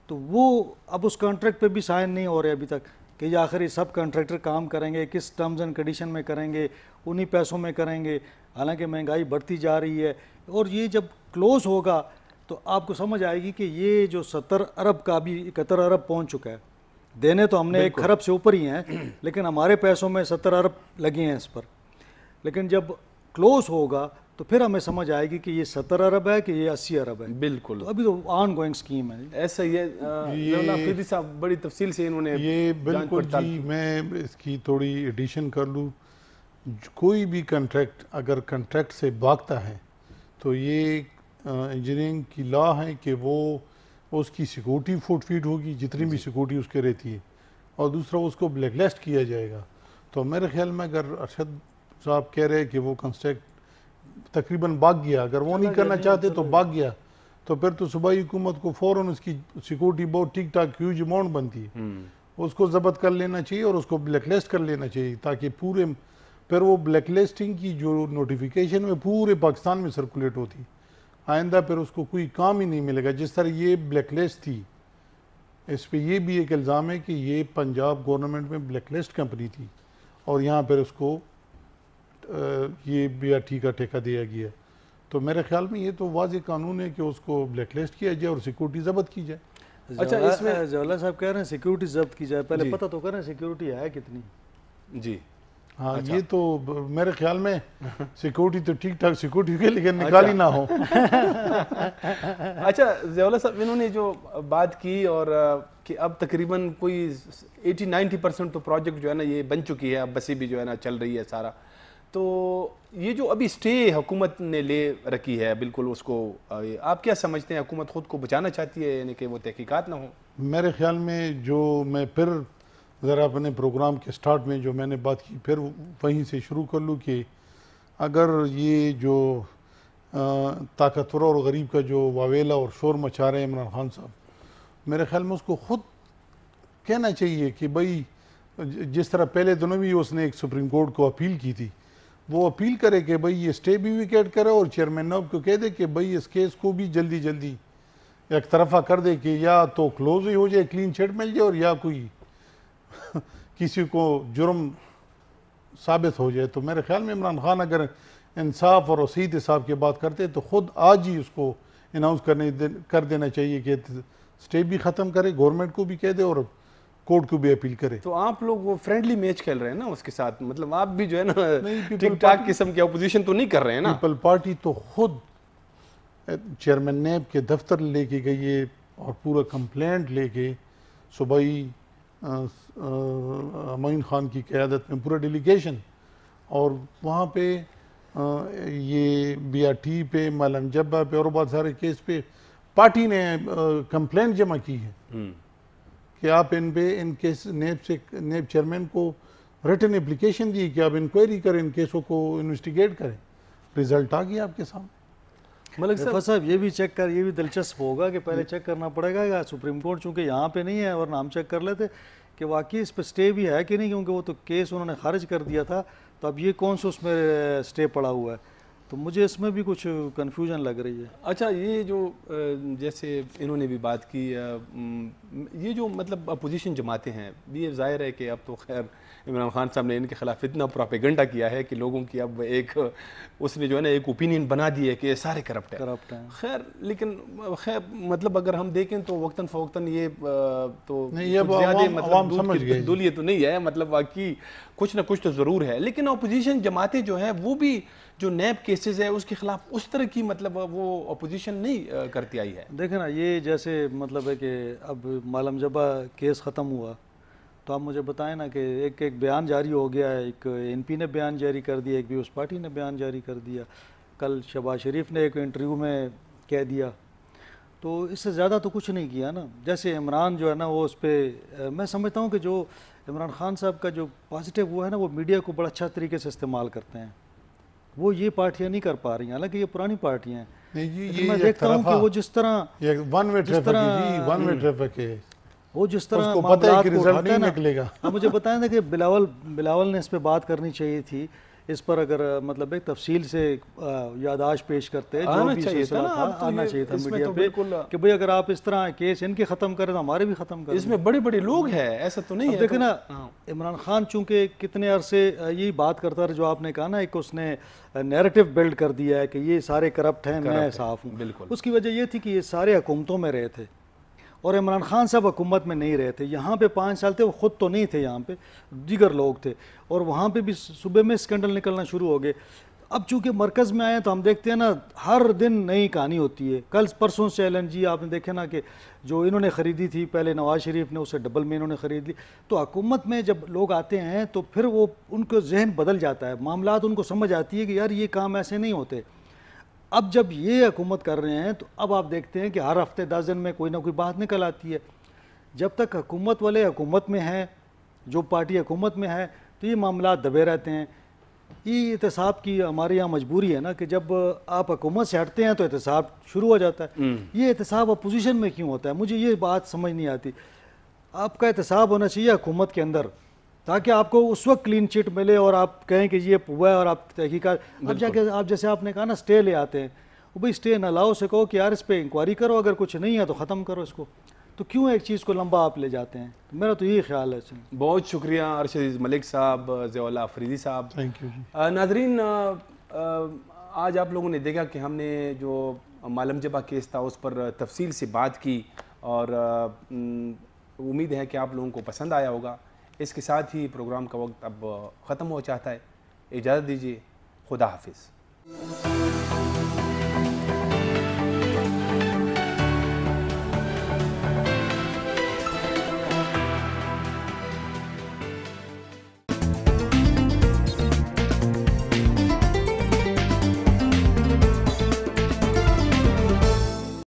Speaker 2: تو وہ اب اس کانٹریکٹ پہ بھی سائن نہیں ہو رہے ابھی تک کہ یہ آخر یہ سب کانٹریکٹر کام کریں گے، کس ٹرمز اینڈ کنڈیشن میں کریں گے، انہی پیسوں میں کریں گے. حالانکہ مہنگائی بڑھتی جا رہی ہے. اور یہ جب کلوز ہوگا تو آپ کو سمجھ آئے گی کہ یہ جو 70 ارب کا بھی 71 ارب پہنچ چکا ہے. دینے تو ہم نے 1 کھرب سے اوپر ہی ہیں، لیکن ہمارے پیسوں میں 70 ارب لگے ہیں اس پر. لیکن جب کلوز ہوگا تو پھر ہمیں سمجھ آئے گی کہ یہ 70 ارب ہے کہ یہ 80 ارب ہے.
Speaker 1: بالکل
Speaker 2: تو ابھی تو آن گوئنگ اسکیم ہے.
Speaker 1: ایسا ہی ہے. ضیاءاللہ افریدی صاحب بڑی تفصیل سے انہوں نے
Speaker 3: یہ بالکل جی میں اس کی تھوڑی ایڈیشن کر لوں. کوئی بھی کنٹریکٹ اگر کنٹریکٹ سے بھاگتا ہے تو یہ انجینئرنگ کی لا ہے کہ وہ اس کی سیکورٹی فوٹ فیٹ ہوگی جتنی بھی سیکورٹی اس کے رہتی ہے، اور دوسرا اس کو بلیک لسٹ کیا جائے گا. تو میرے خیال میں اگر ارشد صاحب کہہ رہے کہ وہ کنسٹرکٹ تقریباً بھاگ گیا، اگر وہ نہیں کرنا چاہتے تو بھاگ گیا، تو پھر تو صوبائی حکومت کو فوراً اس کی سیکورٹی بہت ٹھیک ٹھاک ہیوج اماؤنٹ بنتی ہے، اس کو ضبط کر لینا چاہیے اور اس کو بلیک لسٹ کر لینا چاہیے، تاکہ پورے پھر وہ بلیک لسٹنگ کی جو نوٹیفیکیشن میں پورے پاکستان میں سرکولیٹ ہوتی، آئندہ پھر اس کو کوئی کام ہی نہیں ملے گا. جس طرح یہ بلیک لسٹ تھی، اس پہ یہ بھی ایک الزام ہے کہ یہ پنجاب گورنمنٹ میں بلیک لسٹ کمپنی تھی اور یہاں پھر اس کو یہ BRT کا ٹھیکہ دیا گیا. تو میرے خیال میں یہ تو واضح قانون ہے کہ اس کو بلیک لسٹ کیا جائے اور سیکورٹی ضبط کی جائے.
Speaker 2: اچھا اس میں ضیاءاللہ صاحب کہہ رہے ہیں سیکورٹی ضبط کی جائے، پہلے پتہ تو کریں سیکورٹی ہے کتنی.
Speaker 1: جی
Speaker 3: ہاں یہ تو میرے خیال میں سیکورٹی تو ٹھیک ٹھاک سیکورٹی ہوگی لیکن نکالی نہ ہو.
Speaker 1: اچھا ضیاءاللہ صاحب انہوں نے جو بات کی اور کہ اب تقریباً کوئی 80-90% تو پروجیکٹ جو ہے نا یہ بن چکی ہے، اب بسی بھی جو ہے نا چل رہی ہے سارا. تو یہ جو ابھی سٹے حکومت نے لے رکھی ہے بالکل اس کو آپ کیا سمجھتے ہیں؟ حکومت خود کو بچانا چاہتی ہے یعنی کہ وہ تحقیقات نہ ہوں؟
Speaker 3: میرے خیال میں جو میں پھر ذرا اپنے پروگرام کے سٹارٹ میں جو میں نے بات کی پھر وہیں سے شروع کر لوں کہ اگر یہ جو طاقتور اور غریب کا جو واویلا اور شور مچا رہے ہیں عمران خان صاحب، میرے خیال میں اس کو خود کہنا چاہیے کہ بھائی جس طرح پہلے دنوں بھی اس نے ایک سپریم کورٹ کو اپیل کی تھی، وہ اپیل کرے کہ بھئی یہ سٹے بھی ویکیٹ کرے اور چیئرمین نواب کو کہہ دے کہ بھئی اس کیس کو بھی جلدی جلدی ایک طرفہ کر دے کہ یا تو کلوز ہی ہو جائے، کلین چٹ مل جائے، اور یا کوئی کسی کو جرم ثابت ہو جائے. تو میرے خیال میں عمران خان اگر انصاف اور وسیط حساب کی بات کرتے تو خود آج ہی اس کو اناؤنس کر دینا چاہیے کہ سٹے بھی ختم کرے، گورنمنٹ کو بھی کہہ دے اور کورٹ کو بھی اپیل کرے.
Speaker 1: تو آپ لوگ وہ فرینڈلی میچ کھیل رہے ہیں نا اس کے ساتھ، مطلب آپ بھی جو ہے نا ٹک ٹاک قسم کی اپوزیشن تو نہیں کر رہے ہیں نا.
Speaker 3: پیپل پارٹی تو خود چیئرمین نیب کے دفتر لے کے گئی ہے اور پورا کمپلینٹ لے کے صوبائی معین خان کی قیادت میں پورا ڈیلیگیشن، اور وہاں پہ یہ BRT پہ ملم جبہ پہ اور بہت سارے کیس پہ پارٹی نے کمپلینٹ جمع کی ہے کہ آپ ان پہ ان کیس نیب چیئرمین کو ریٹن اپلیکیشن دی کہ آپ انکوائری کریں، ان کیسوں کو انویسٹیگیٹ کریں. رزلٹ آ گیا آپ کے سامنے.
Speaker 2: ملک صاحب یہ بھی چیک کر، یہ بھی دلچسپ ہوگا کہ پہلے چیک کرنا پڑے گا یا سپریم کورٹ چونکہ یہاں پہ نہیں ہے ورنہ ہم چیک کر لیتے کہ واقعی اس پہ سٹے بھی ہے کہ نہیں، کیونکہ وہ تو کیس انہوں نے خارج کر دیا تھا. تو اب یہ کون سا اس میں سٹے پڑا ہوا ہے، تو مجھے اس میں بھی کچھ کنفیوژن لگ رہی ہے.
Speaker 1: اچھا یہ جو جیسے انہوں نے بھی بات کی یہ جو مطلب اپوزیشن جماعتیں ہیں، یہ ظاہر ہے کہ اب تو خیر عمران خان صاحب نے ان کے خلاف اتنا پروپیگنڈا کیا ہے کہ لوگوں کی اب ایک اس نے جو ہے نا ایک اوپینین بنا دی ہے کہ یہ سارے کرپٹ ہیں. خیر لیکن خیر مطلب اگر ہم دیکھیں تو وقتاً فوقتاً یہ تو زیادہ مطلب دودھ تو نہیں ہے، مطلب واقعی کچھ نہ کچھ تو ضرور ہے. لیکن اپوزیشن جماعتیں جو ہیں وہ بھی جو نیب کیسز ہے اس کے خلاف اس طرح کی مطلب وہ اپوزیشن نہیں کرتی آئی ہے.
Speaker 2: دیکھیں نا یہ جیسے مطلب ہے کہ اب مالم جبہ کیس ختم ہوا تو آپ مجھے بتائیں نا کہ ایک بیان جاری ہو گیا ہے، ایک این پی نے بیان جاری کر دیا، ایک پیپلز پارٹی نے بیان جاری کر دیا، کل شہباز شریف نے ایک انٹرویو میں کہہ دیا. تو اس سے زیادہ تو کچھ نہیں کیا نا. جیسے عمران جو ہے نا وہ اس پہ میں سمجھتا ہوں کہ جو عمران خان صاحب کا جو پازیٹیو وہ ہے نا وہ میڈیا کو بڑا اچھا طریقے سے استعمال کرتے ہیں. وہ یہ پارٹیاں نہیں کر پا رہی ہیں، حالانکہ یہ پرانی پارٹیاں ہیں. میں دیکھتا ہوں کہ وہ جس طرح وہ جس طرح معاملات کو اٹھاتے ہیں نا، مجھے بتائیں کہ بلاول نے اس پہ بات کرنی چاہیے تھی. اس پر اگر مطلب ایک تفصیل سے یادداشت پیش کرتے جو بھی سلسلہ تھا آنا چاہیے تھا میڈیا پہ کہ بھئی اگر آپ اس طرح کیس ان کے ختم کریں تو ہمارے بھی ختم کریں.
Speaker 1: اس میں بڑے بڑے لوگ ہیں، ایسا تو نہیں ہے.
Speaker 2: دیکھیں نا عمران خان چونکہ کتنے عرصے یہی بات کرتا رہا، جو آپ نے کہا نا ایک اس نے نیریٹو بلڈ کر دیا ہے کہ یہ سارے کرپٹ ہیں، میں صاف ہوں. اس کی وجہ یہ تھی کہ یہ سارے حکومتوں میں رہے تھے اور عمران خان صاحب حکومت میں نہیں رہے تھے. یہاں پہ 5 سال تھے، وہ خود تو نہیں تھے، یہاں پہ دیگر لوگ تھے اور وہاں پہ بھی صبح میں اسکینڈل نکلنا شروع ہو گئے. اب چونکہ مرکز میں آئے ہیں تو ہم دیکھتے ہیں نا ہر دن نئی کہانی ہوتی ہے. کل پرسوں سے LNG آپ نے دیکھا نا کہ جو انہوں نے خریدی تھی پہلے نواز شریف نے، اسے ڈبل میں انہوں نے خرید لی. تو حکومت میں جب لوگ آتے ہیں تو پھر وہ ان کو ذہن بدل جاتا ہے، معاملات ان کو سمجھ آتی ہے کہ یار یہ کام ایسے نہیں ہوتے. اب جب یہ حکومت کر رہے ہیں تو اب آپ دیکھتے ہیں کہ ہر ہفتے 10 دن میں کوئی نہ کوئی بات نکل آتی ہے. جب تک حکومت والے حکومت میں ہیں، جو پارٹی حکومت میں ہے، تو یہ معاملات دبے رہتے ہیں. یہ احتساب کی ہمارے یہاں مجبوری ہے نا کہ جب آپ حکومت سے ہٹتے ہیں تو احتساب شروع ہو جاتا ہے. یہ احتساب اپوزیشن میں کیوں ہوتا ہے؟ مجھے یہ بات سمجھ نہیں آتی. آپ کا احتساب ہونا چاہیے حکومت کے اندر تاکہ آپ کو اس وقت کلین چٹ ملے اور آپ کہیں کہ یہ ہوا ہے اور آپ تحقیقات. اب جا کے آپ جیسے آپ نے کہا نا اسٹے لے آتے ہیں، وہ بھائی اسٹے نہ لاؤ، سے کہو کہ یار اس پہ انکوائری کرو، اگر کچھ نہیں ہے تو ختم کرو اس کو. تو کیوں ایک چیز کو لمبا آپ لے جاتے ہیں؟ میرا تو یہی خیال ہے.
Speaker 1: بہت شکریہ ارشد ملک صاحب، ضیاء اللہ افریدی صاحب. ناظرین، آج آپ لوگوں نے دیکھا کہ ہم نے جو مالم جبہ کیس تھا اس پر تفصیل سے بات کی اور امید ہے کہ آپ لوگوں کو پسند آیا ہوگا. اس کے ساتھ ہی پروگرام کا وقت اب ختم ہو چاہتا ہے. اجازت دیجیے، خدا حافظ.